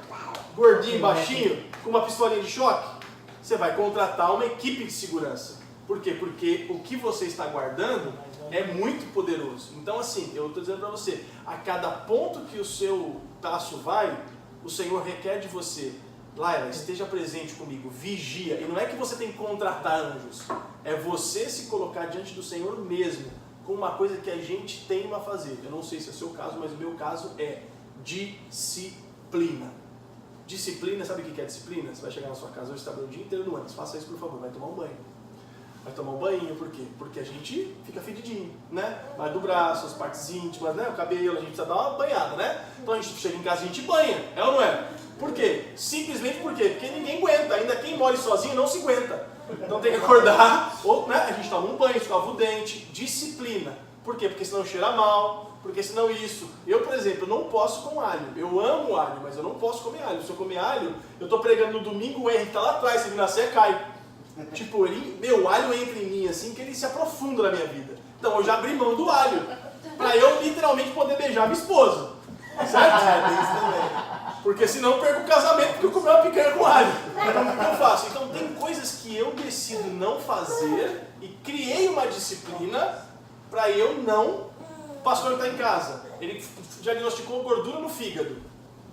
gordinho, baixinho, com uma pistolinha de choque? Você vai contratar uma equipe de segurança. Por quê? Porque o que você está guardando é muito poderoso. Então assim, eu estou dizendo para você, a cada ponto que o seu taço vai, o Senhor requer de você, Laila, esteja presente comigo, vigia. E não é que você tem que contratar anjos, é você se colocar diante do Senhor mesmo, com uma coisa que a gente tem a fazer. Eu não sei se é o seu caso, mas o meu caso é disciplina. Disciplina, sabe o que é disciplina? Você vai chegar na sua casa, hoje está o dia inteiro no ônibus, faça isso por favor, vai tomar um banho. Vai tomar um banho, por quê? Porque a gente fica fedidinho, né? Vai do braço, as partes íntimas, né? O cabelo, a gente precisa dar uma banhada, né? Então a gente chega em casa e a gente banha, é ou não é? Por quê? Simplesmente por quê? Porque ninguém aguenta, ainda quem mora sozinho não se aguenta. Então tem que acordar, ou né? A gente toma um banho, escova o dente, disciplina. Por quê? Porque senão cheira mal, porque senão isso. Eu, por exemplo, não posso com alho. Eu amo alho, mas eu não posso comer alho. Se eu comer alho, eu tô pregando no domingo, o Henrique tá lá atrás, se ele nascer, cai. Tipo, o alho entra em mim assim, que ele se aprofunda na minha vida. Então eu já abri mão do alho, pra eu literalmente poder beijar minha esposa. Certo? Tem isso também. Porque senão eu perco o casamento porque eu comi uma picanha com alho. Então o que eu faço? Então tem coisas que eu decido não fazer e criei uma disciplina para eu não... O pastor está em casa, ele diagnosticou gordura no fígado.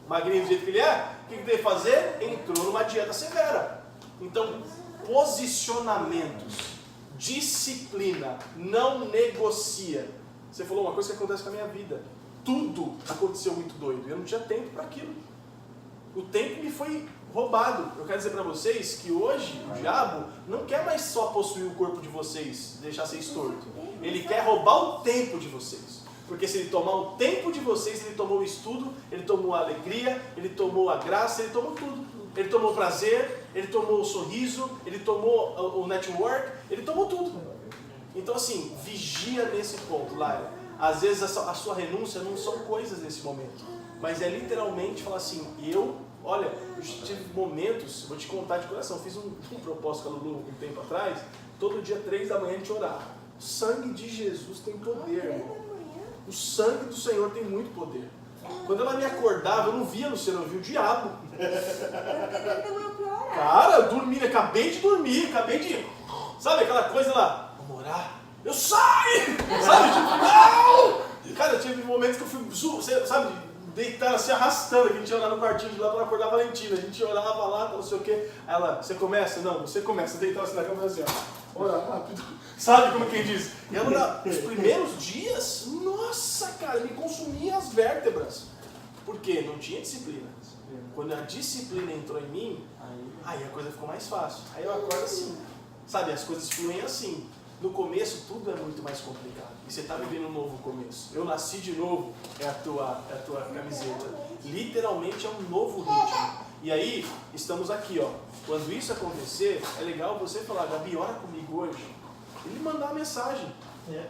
Magrinho do jeito que ele é, o que ele teve que fazer? Entrou numa dieta severa. Então, posicionamentos, disciplina, não negocia. Você falou uma coisa que acontece com a minha vida. Tudo aconteceu muito doido. Eu não tinha tempo para aquilo. O tempo me foi roubado. Eu quero dizer para vocês que hoje o diabo não quer mais só possuir o corpo de vocês, deixar ser torto. Ele quer roubar o tempo de vocês. Porque se ele tomar o tempo de vocês, ele tomou o estudo, ele tomou a alegria, ele tomou a graça, ele tomou tudo. Ele tomou o prazer, ele tomou o sorriso, ele tomou o network, ele tomou tudo. Então assim, vigia nesse ponto, Laila. Às vezes a sua renúncia não são coisas nesse momento, mas é literalmente falar assim, olha, eu tive momentos, vou te contar de coração, fiz um propósito com a Lulu um tempo atrás, todo dia 3 da manhã a gente orar. O sangue de Jesus tem poder, irmão. O sangue do Senhor tem muito poder. Quando ela me acordava, eu não via Luciano, eu via o diabo. Cara, eu dormi, acabei de... Sabe aquela coisa lá? Vamos orar? Eu saio! Sabe? Tipo, não! Cara, eu tive momentos que eu fui, sabe, deitar assim, arrastando. A gente ia orar no quartinho de lá para acordar a Valentina. A gente orava lá, não sei o quê. Aí ela, você começa? Não, você começa. Deitava assim na cama e assim, ó. Orar rápido. Sabe como quem diz? Os primeiros dias, nossa, cara, me consumia as vértebras. Por quê? Não tinha disciplina. Quando a disciplina entrou em mim, aí a coisa ficou mais fácil. Aí eu acordo assim, sabe? As coisas fluem assim. No começo tudo é muito mais complicado. E você está vivendo um novo começo. Eu nasci de novo, é a tua camiseta. Literalmente é um novo ritmo. E aí, estamos aqui, ó. Quando isso acontecer, é legal você falar, Gabi, ora comigo hoje. Ele mandar uma mensagem.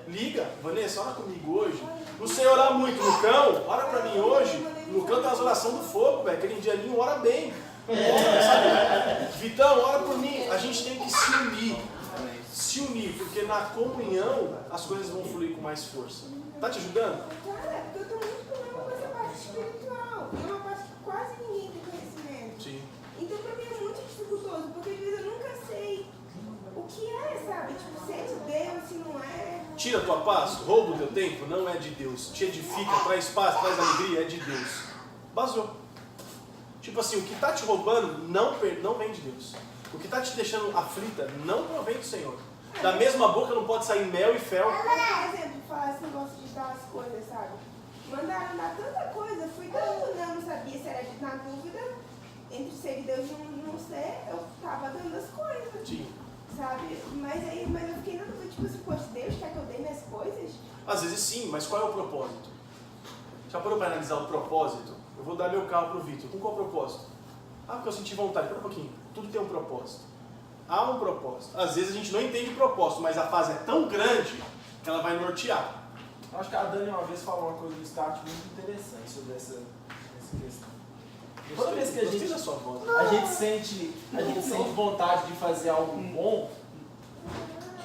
Liga, Vanessa, ora comigo hoje. Não sei orar muito no cão, ora pra mim hoje. No cão tem as orações do fogo, velho. Aquele indianinho ora bem. Sabe? Vitão, ora por mim. A gente tem que se unir. Se unir, porque na comunhão as coisas vão fluir com mais força. Tá te ajudando? Cara, porque eu tô muito problema com essa parte espiritual. E é uma parte que quase ninguém tem conhecimento. Sim. Então pra mim é muito dificultoso, porque às vezes eu nunca sei o que é, sabe? Tipo, se é de Deus, se não é. Tira a tua paz, rouba o teu tempo, não é de Deus. Te edifica, traz paz, traz alegria, é de Deus. Basou. Tipo assim, o que está te roubando não vem de Deus. O que está te deixando aflita não provém do Senhor. Da mesma boca não pode sair mel e fel. Por exemplo, falar esse negócio de dar as coisas, sabe? Mandaram dar tanta coisa, fui dando, né? Eu não sabia se era na dúvida, entre ser de Deus e não ser, eu tava dando as coisas. Sim. Sabe? Mas eu fiquei na dúvida, tipo assim, poxa, Deus quer que eu dê minhas coisas? Às vezes sim, mas qual é o propósito? Já parou para analisar o propósito? Eu vou dar meu carro pro Vitor. Com qual propósito? Ah, porque eu senti vontade. Espera um pouquinho. Tudo tem um propósito. Há um propósito. Às vezes a gente não entende o propósito, mas a fase é tão grande que ela vai nortear. Eu acho que a Dani uma vez falou uma coisa no start muito interessante sobre essa questão. Toda vez que a gente sente vontade de fazer algo bom,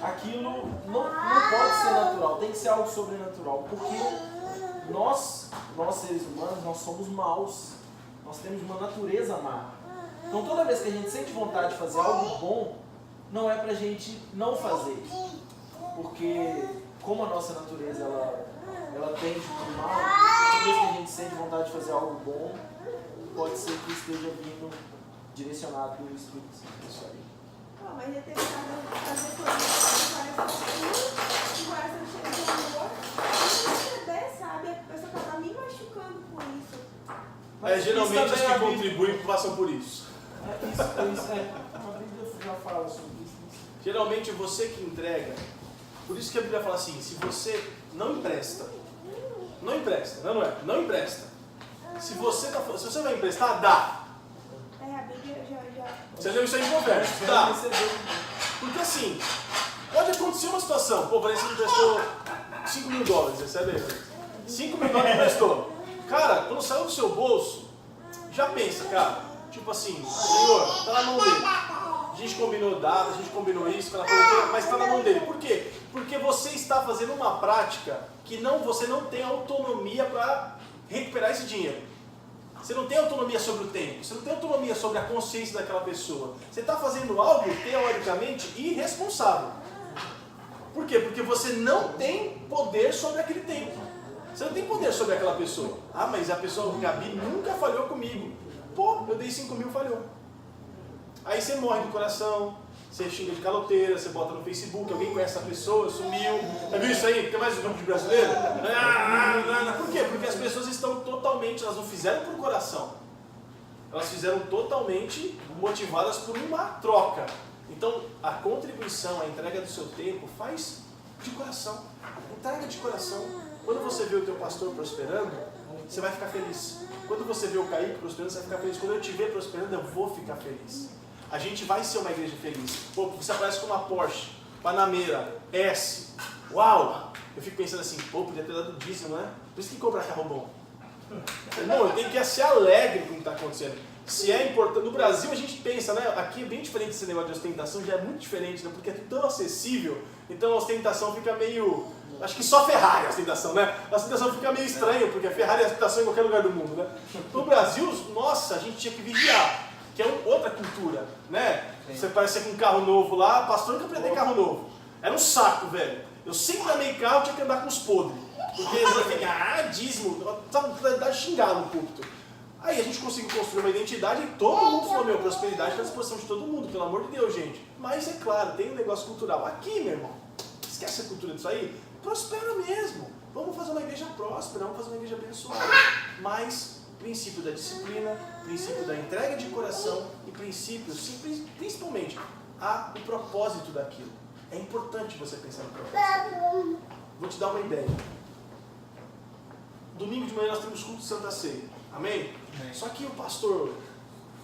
aquilo não pode ser natural, tem que ser algo sobrenatural, porque nós seres humanos, nós somos maus, nós temos uma natureza má. Então toda vez que a gente sente vontade de fazer algo bom, não é pra gente não fazer, porque como a nossa natureza ela tende pro mal, toda vez que a gente sente vontade de fazer algo bom, pode ser que esteja vindo direcionado pelo Espírito Santo. Isso aí. Pô, mas já teve fazer coisas que o coração cheio de amor, e não perceber, sabe? A pessoa acaba me machucando por isso. Mas geralmente os que contribuem passam por isso. Isso é. A Bíblia já fala sobre isso. Geralmente você que entrega. Por isso que a Bíblia fala assim, se você não empresta, não empresta. Se você vai emprestar, dá. A Bíblia já... Você leu isso aí em Provérbios, dá. Porque assim, pode acontecer uma situação, pô, parece que emprestou $5.000, recebe aí. $5.000 emprestou. Cara, quando saiu do seu bolso, já pensa, cara, tipo assim, Senhor, tá na mão dele. A gente combinou data, a gente combinou isso, mas está na mão dele. Por quê? Porque você está fazendo uma prática que você não tem autonomia para recuperar esse dinheiro. Você não tem autonomia sobre o tempo, você não tem autonomia sobre a consciência daquela pessoa. Você está fazendo algo, teoricamente, irresponsável. Por quê? Porque você não tem poder sobre aquele tempo. Você não tem poder sobre aquela pessoa. Ah, mas a pessoa, Gabi, nunca falhou comigo. Pô, eu dei 5.000, falhou. Aí você morre do coração, você xinga de caloteira, você bota no Facebook, alguém conhece essa pessoa, sumiu. Já viu isso aí? Tem mais um grupo de brasileiro? Por quê? Porque as pessoas estão totalmente, elas não fizeram por coração. Elas fizeram totalmente motivadas por uma troca. Então, a contribuição, a entrega do seu tempo, faz de coração. Entrega de coração. Quando você vê o teu pastor prosperando, você vai ficar feliz. Quando você vê o Kaique prosperando, você vai ficar feliz. Quando eu te ver prosperando, eu vou ficar feliz. A gente vai ser uma igreja feliz. Pô, você aparece com uma Porsche, Panamera, S. Uau! Eu fico pensando assim, pô, podia ter dado dízimo, né? Por isso que comprar carro bom. Não, eu tenho que ser alegre com o que está acontecendo. Se é importante. No Brasil a gente pensa, né? Aqui é bem diferente esse negócio de ostentação, já é muito diferente, né? Porque é tudo tão acessível, então a ostentação fica meio. Acho que só Ferrari a ostentação, né? A ostentação fica meio estranha, porque a Ferrari é a ostentação em qualquer lugar do mundo, né? No Brasil, nossa, a gente tinha que vigiar, que é outra cultura, né? Você parece com um carro novo lá, pastor nunca aprendeu carro novo. Era um saco, velho. Eu sempre amei carro, tinha que andar com os podres. Porque eles vão ficar, dízimo, sabe, dá de xingar no púlpito. Aí a gente conseguiu construir uma identidade e todo mundo falou, meu, prosperidade está à disposição de todo mundo, pelo amor de Deus, gente. Mas é claro, tem um negócio cultural. Aqui, meu irmão, esquece a cultura disso aí, prospera mesmo. Vamos fazer uma igreja próspera, vamos fazer uma igreja abençoada. Mas princípio da disciplina, princípio da entrega de coração e princípio, principalmente, o propósito daquilo. É importante você pensar no propósito. Vou te dar uma ideia. Domingo de manhã nós temos culto de Santa Ceia. Amém? Amém. Só que o pastor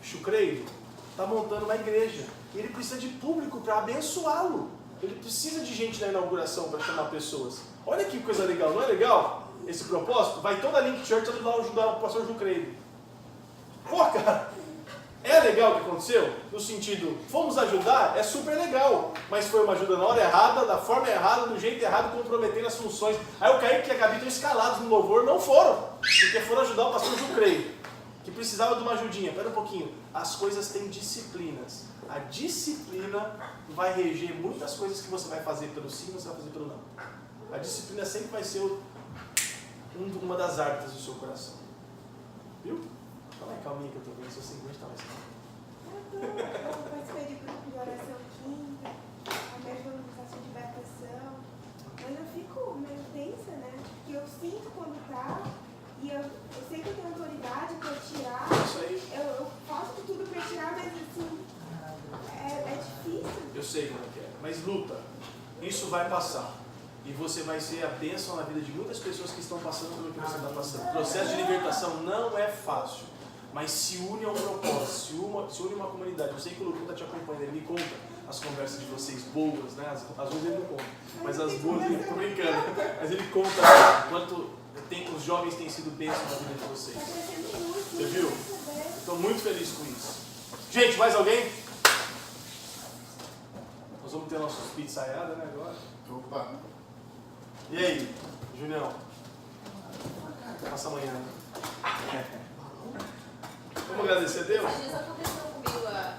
Chucreiro está montando uma igreja. E ele precisa de público para abençoá-lo. Ele precisa de gente na inauguração para chamar pessoas. Olha que coisa legal, não é legal? Esse propósito? Vai toda a Link Church lá ajudar o pastor Chucreiro. Pô, cara, é legal o que aconteceu? No sentido, fomos ajudar, é super legal. Mas foi uma ajuda na hora errada, da forma errada, do jeito errado, comprometendo as funções. Aí o Kaique e a Gabi estão escalados no louvor, não foram. Porque foram ajudar o pastor Chucreiro, que precisava de uma ajudinha. Pera um pouquinho, as coisas têm disciplinas. A disciplina vai reger muitas coisas que você vai fazer pelo sim e você vai fazer pelo não. A disciplina sempre vai ser uma das árvores do seu coração. Viu? Fala aí, calminha que eu tô vendo, se você aguenta mais calma. Eu participei de grupo de oração quinta, a minha organização de libertação, mas eu fico meio tensa, né? Porque eu sinto quando tá, e eu sei que eu tenho autoridade para tirar, isso aí. Eu faço de tudo para tirar, mas assim, é difícil. Eu sei como é que é, mas luta. Isso vai passar. E você vai ser a bênção na vida de muitas pessoas que estão passando pelo que você está passando. O processo de libertação não é fácil, mas se une a um propósito, se une a uma comunidade. Eu sei que o Lucas está te acompanhando, ele me conta as conversas de vocês boas, né? As ruins ele não conta, mas as boas ele está brincando. Mas ele conta quanto os jovens têm sido bênçãos na vida de vocês. Você viu? Estou muito feliz com isso. Gente, mais alguém? Nós vamos ter nossos pizzaiada, né, agora? Opa! E aí, Julião? Passa amanhã, né? Vamos agradecer a Deus? Esses dias aconteceu comigo, a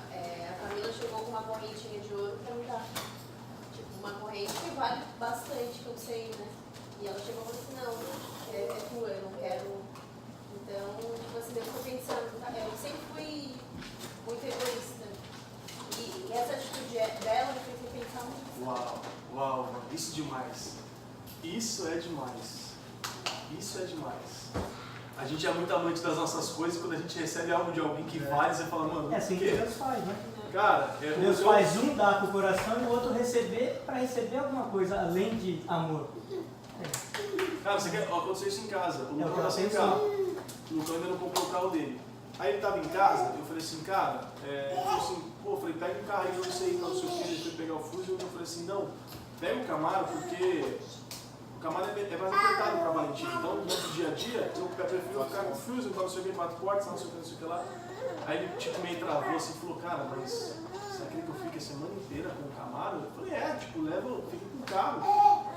Camila chegou com uma correntinha de ouro pra me dar. Tipo, uma corrente que vale bastante, que eu sei, né? E ela chegou e falou assim, não, é tua, eu não quero. Então, tipo assim, eu fico pensando, tá? Eu sempre fui muito egoísta. E essa atitude dela me fez pensar muito. Uau, isso é demais. Isso é demais. Isso é demais. A gente é muito amante das nossas coisas, quando a gente recebe algo de alguém que vale, você fala, mano, é assim que Deus faz, né? Cara, Deus faz um dar com o coração e o outro receber para receber alguma coisa além de amor. Cara, você quer, aconteceu isso em casa. O Lucão tá sem carro. O Lucão ainda não comprou o carro dele. Aí ele tava em casa, eu falei assim, cara, eu falei, pega um carro aí pra você ir pra não sei o que, ele foi pegar o Fuso, eu falei assim, não, pega o Camaro, porque o Camaro é mais apertado pra Valentina. Então, no nosso dia a dia, eu prefiro ficar com o Fuso, não sei o que, 4 portas, não sei o que, não sei o que lá. Aí ele tipo meio travou assim e falou, cara, mas você acredita que eu fique a semana inteira com o Camaro? Eu falei, fica com o carro.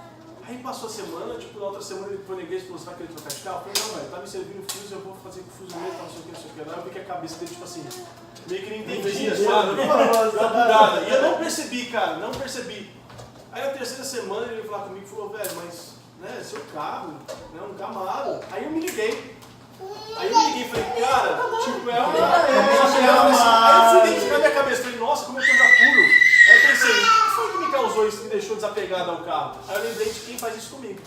Aí passou a semana, tipo, na outra semana ele foi na igreja e falou, você vai querer trocar de carro? Eu falei, não, velho, tá me servindo o Fuso, eu vou fazer com o Fuso mesmo, não sei o que, não sei o que lá. Eu vi que a cabeça dele, tipo assim, meio que não entendia, sabe? E eu não percebi, cara, não percebi. Aí na terceira semana ele veio falar comigo e falou, velho, mas, né, seu carro, né, um Camaro. Aí eu me liguei. Aí eu me liguei e falei, cara, tipo, Aí eu fui identificar minha cabeça, falei, nossa, como eu tô já puro. Aí eu pensei, o que foi que me causou isso, que me deixou desapegado ao carro? Aí eu lembrei de quem faz isso comigo.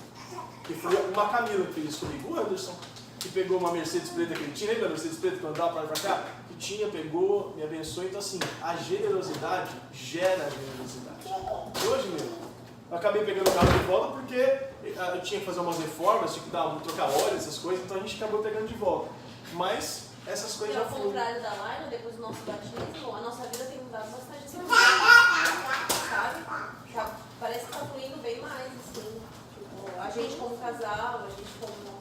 Que foi uma Camila que fez isso comigo, o Anderson, que pegou uma Mercedes preta que ele tinha, lembra a Mercedes preta que eu andava pra lá e pra cá? Que tinha, pegou, me abençoou. Então assim, a generosidade gera generosidade. E hoje mesmo, eu acabei pegando o carro de volta porque eu tinha que fazer umas reformas, tinha que trocar óleo, essas coisas, então a gente acabou pegando de volta. Mas essas coisas já foram. Ao contrário da Laila, depois do nosso batismo, a nossa vida tem mudado bastante. Sabe? Parece que tá fluindo bem mais, assim. Tipo, a gente como casal, a gente como...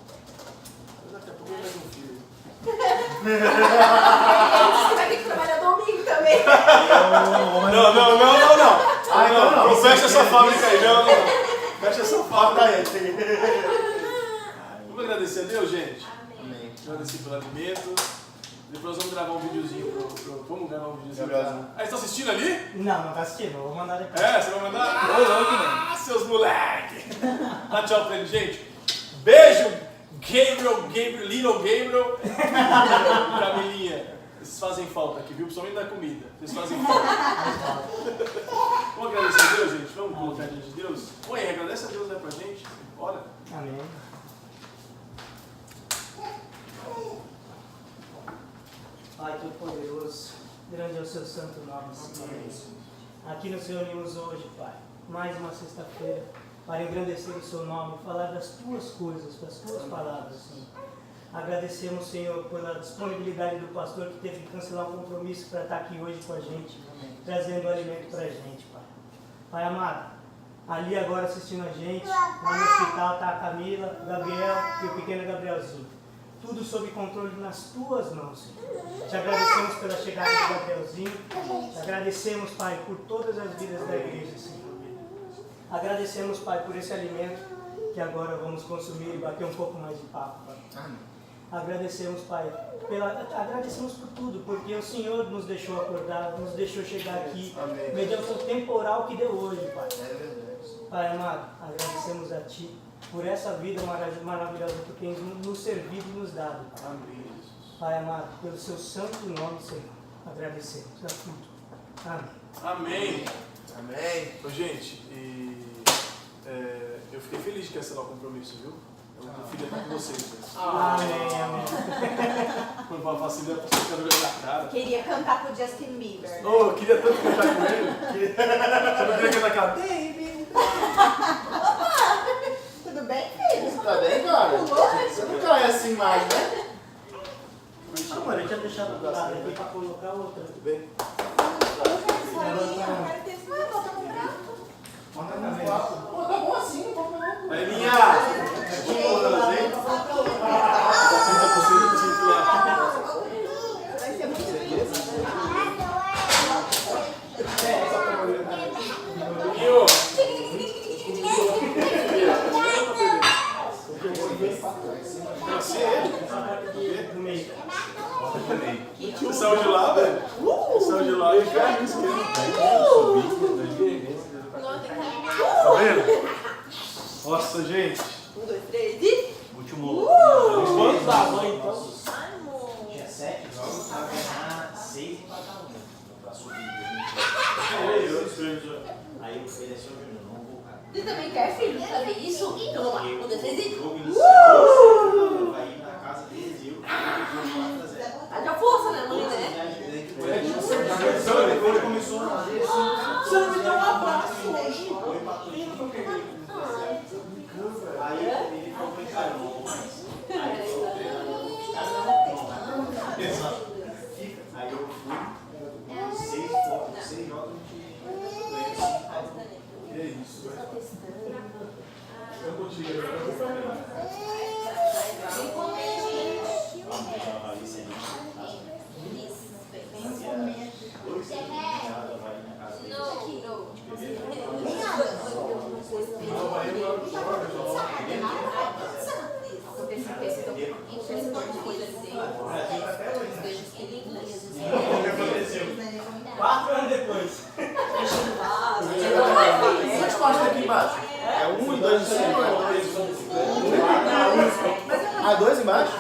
Daqui a pouco eu pego um filho. Você vai ter que trabalhar domingo também. Não fecha essa fábrica aí, não. Fecha essa fábrica aí. Vamos agradecer a Deus, gente? Amém. Agradecer pelo alimento. Depois vamos gravar um videozinho Vamos gravar um videozinho pra... Ah, vocês estão assistindo ali? Não tá assistindo, eu vou mandar depois. Você vai mandar? Seus moleque! Dá tchau pra ele, gente. Beijo Gabriel, Little Gabriel e Camilinha. Vocês fazem falta aqui, viu? Principalmente da comida. Vocês fazem falta. Vamos agradecer a Deus, gente? Vamos colocar diante de Deus? Mãe, agradece a Deus, né, pra gente. Bora. Amém. Pai Todo-Poderoso, grande é o seu santo nome, Senhor. Aqui nos reunimos hoje, Pai, mais uma sexta-feira, para engrandecer o seu nome, falar das tuas coisas, das tuas palavras, Senhor. Agradecemos, Senhor, pela disponibilidade do pastor que teve que cancelar um compromisso para estar aqui hoje com a gente, trazendo alimento para a gente, Pai. Pai amado, ali agora assistindo a gente, lá no hospital está a Camila, o Gabriel e o pequeno Gabrielzinho. Tudo sob controle nas tuas mãos, Senhor. Te agradecemos pela chegada do Gabrielzinho. Te agradecemos, Pai, por todas as vidas da igreja, Senhor. Agradecemos, Pai, por esse alimento que agora vamos consumir e bater um pouco mais de papo, Pai. Agradecemos, Pai, agradecemos por tudo, porque o Senhor nos deixou acordar, nos deixou chegar aqui, mediante o temporal que deu hoje, Pai. Pai amado, agradecemos a Ti por essa vida maravilhosa que tens nos servido e nos dado, Pai. Pai amado, pelo seu santo nome, Senhor, agradecemos a tudo. Amém. Amém. Amém. Ô, gente, eu fiquei feliz de cancelar o compromisso, viu? Eu queria estar com vocês. Amém, amém. Quando eu faço ideia, eu posso ficar olhando na cara. Queria cantar com o Justin Bieber. Oh, eu queria tanto cantar com ele. Você não queria cantar com ela? Tudo bem, filho? Você tá bem, cara? Você não cai assim mais, né? Amor, eu tinha deixado do lado aqui para colocar outra. Tudo bem? Pô, tá bom assim, não vamos não. Marinha! Vamos colocar no azeite? Vai ser muito difícil. Você saiu de lá, velho? Você saiu de lá e caiu isso aqui. Tá vendo? Nossa, gente. 1, 2, 3 e... Último. Quanto dá a mãe, então? Tinha 7 jogos pra ganhar 6 e empatar 1. Pra subir. Aí eu falei assim, Júnior, não vou, cara. Você também quer, filho, fazer isso? Então vamos lá, 1, 2, 3 e... O jogo inicial, vai ir na casa deles e eu vou 4-0. Haja força, né, mãe, né? Depois começou a fazer assim. Você não me deu um abraço hoje. Aí ele falou pra mim, cara, eu não vou mais. Aí ele falou, os caras não fica. Aí eu fui, 6 jogos que ganhei 5. Que isso, velho? Eu contigo. O que aconteceu? 4 anos depois. Quantos passos aqui embaixo? É 1 e 2 em cima? Ah, 2 embaixo?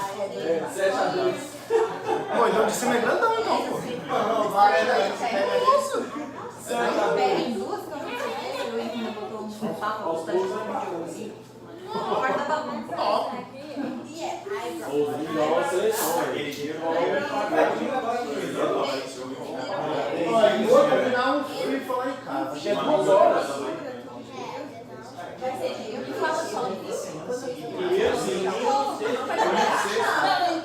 7-2. Pô, então de cima é grandão, então, pô. Não, vai, né? Isso? Em duas câmeras, eu ainda botou um papo, você tá jogando quarta bagunça. Ele chegou Olha, eu vou combinar um frio e falar em casa. Acho que é 2 horas. Vai ser eu que falo só disso.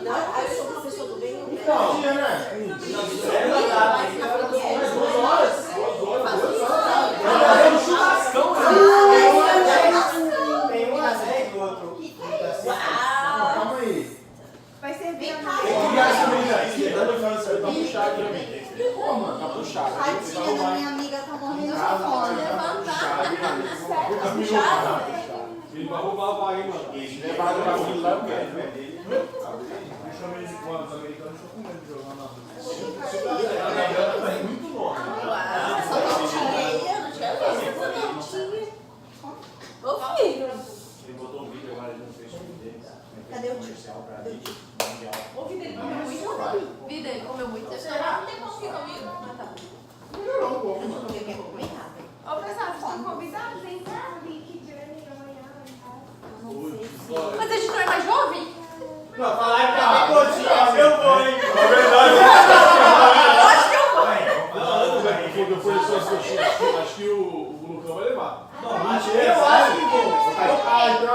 Não, aí eu sou professor do bem. Então, dia, né? Tem um na 10 e o outro. Calma aí. Vai servir a Tem mais. que ligar essa menina aqui. Tá puxado aqui, amigo. Pô, mano, tá puxado. Tadinha da minha amiga, tá morrendo de fome. Ele vai roubar a vaga, hein, mano? Levaram pra fila lá, eu quero. Deixa eles de fora, os americanos estão com medo de jogar na rua. Muito longe. Ô filho, Ele botou um vídeo agora no Facebook dele. Cadê o Mas a gente não é mais jovem? Não, falar que tá bem curtinho, acho que eu vou, hein? Na verdade, Eu acho que eu vou. acho que o Lucão vai levar. Eu acho que vou.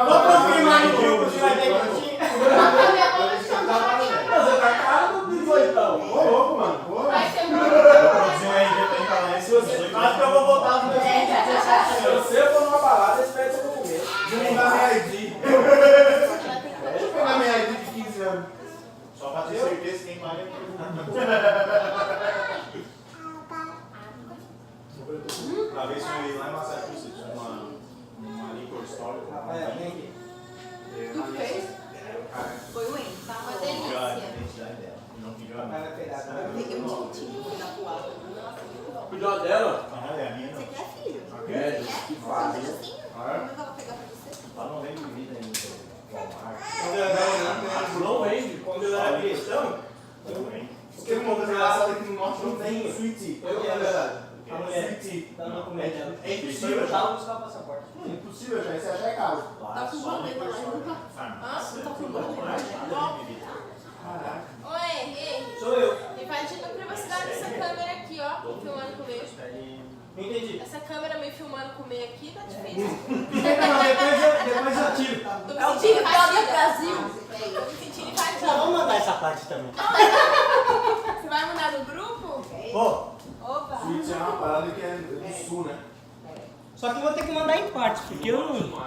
Vou confirmar no grupo se vai ter curtinho. Você tá cara do 18. Ô, louco, mano. Pô. Vai ser bom. Se você acho que eu vou voltar no 17. Se você for numa balada, espere seu documento. Vou mudar minha ID. Vou pegar minha ID de 15 anos. Só pra ter certeza quem vai é Uma vez eu ia lá em Massachusetts, numa liquor store. Rafael, vem aqui. Tu fez? Foi o Enzo, tá uma delícia. A identidade dela. Não pediu a minha. Vai pegar, tá? Eu peguei um tintinho na toalha. Nossa, muito bom. Cuidado dela. Ah, é a minha Você não. quer, filho? É, Você que quer? fácil. Um pedacinho? Como é que eu vou pegar pra você? Lá não vem bebida ainda. Walmart. Não vende. Quando eu era cristão, Não vem. Porque uma coisa engraçada aqui no norte não tem sweet tea. eu ia verdade. A mulher Tá no documento. é impossível Eu tava já. buscar o passaporte. É impossível já, isso já é caro. Lá Tá com só dor, liquor né? store. Hã? Farmácia. Tá com dor, Walmart, né? nada de bebida. Caraca. Oi, ei. Sou eu. Invadindo a privacidade dessa câmera aqui, ó. Filmando comer. Não entendi. Essa câmera me filmando comer aqui tá difícil. Depois eu tiro. Tô me sentindo invadida. Brasil. Tô me sentindo invadida. Vamos mandar essa parte também. Você vai mandar no grupo? Vou. Opa. Sweet tea é uma parada que é do sul, né? Só que eu vou ter que mandar em partes, porque eu não.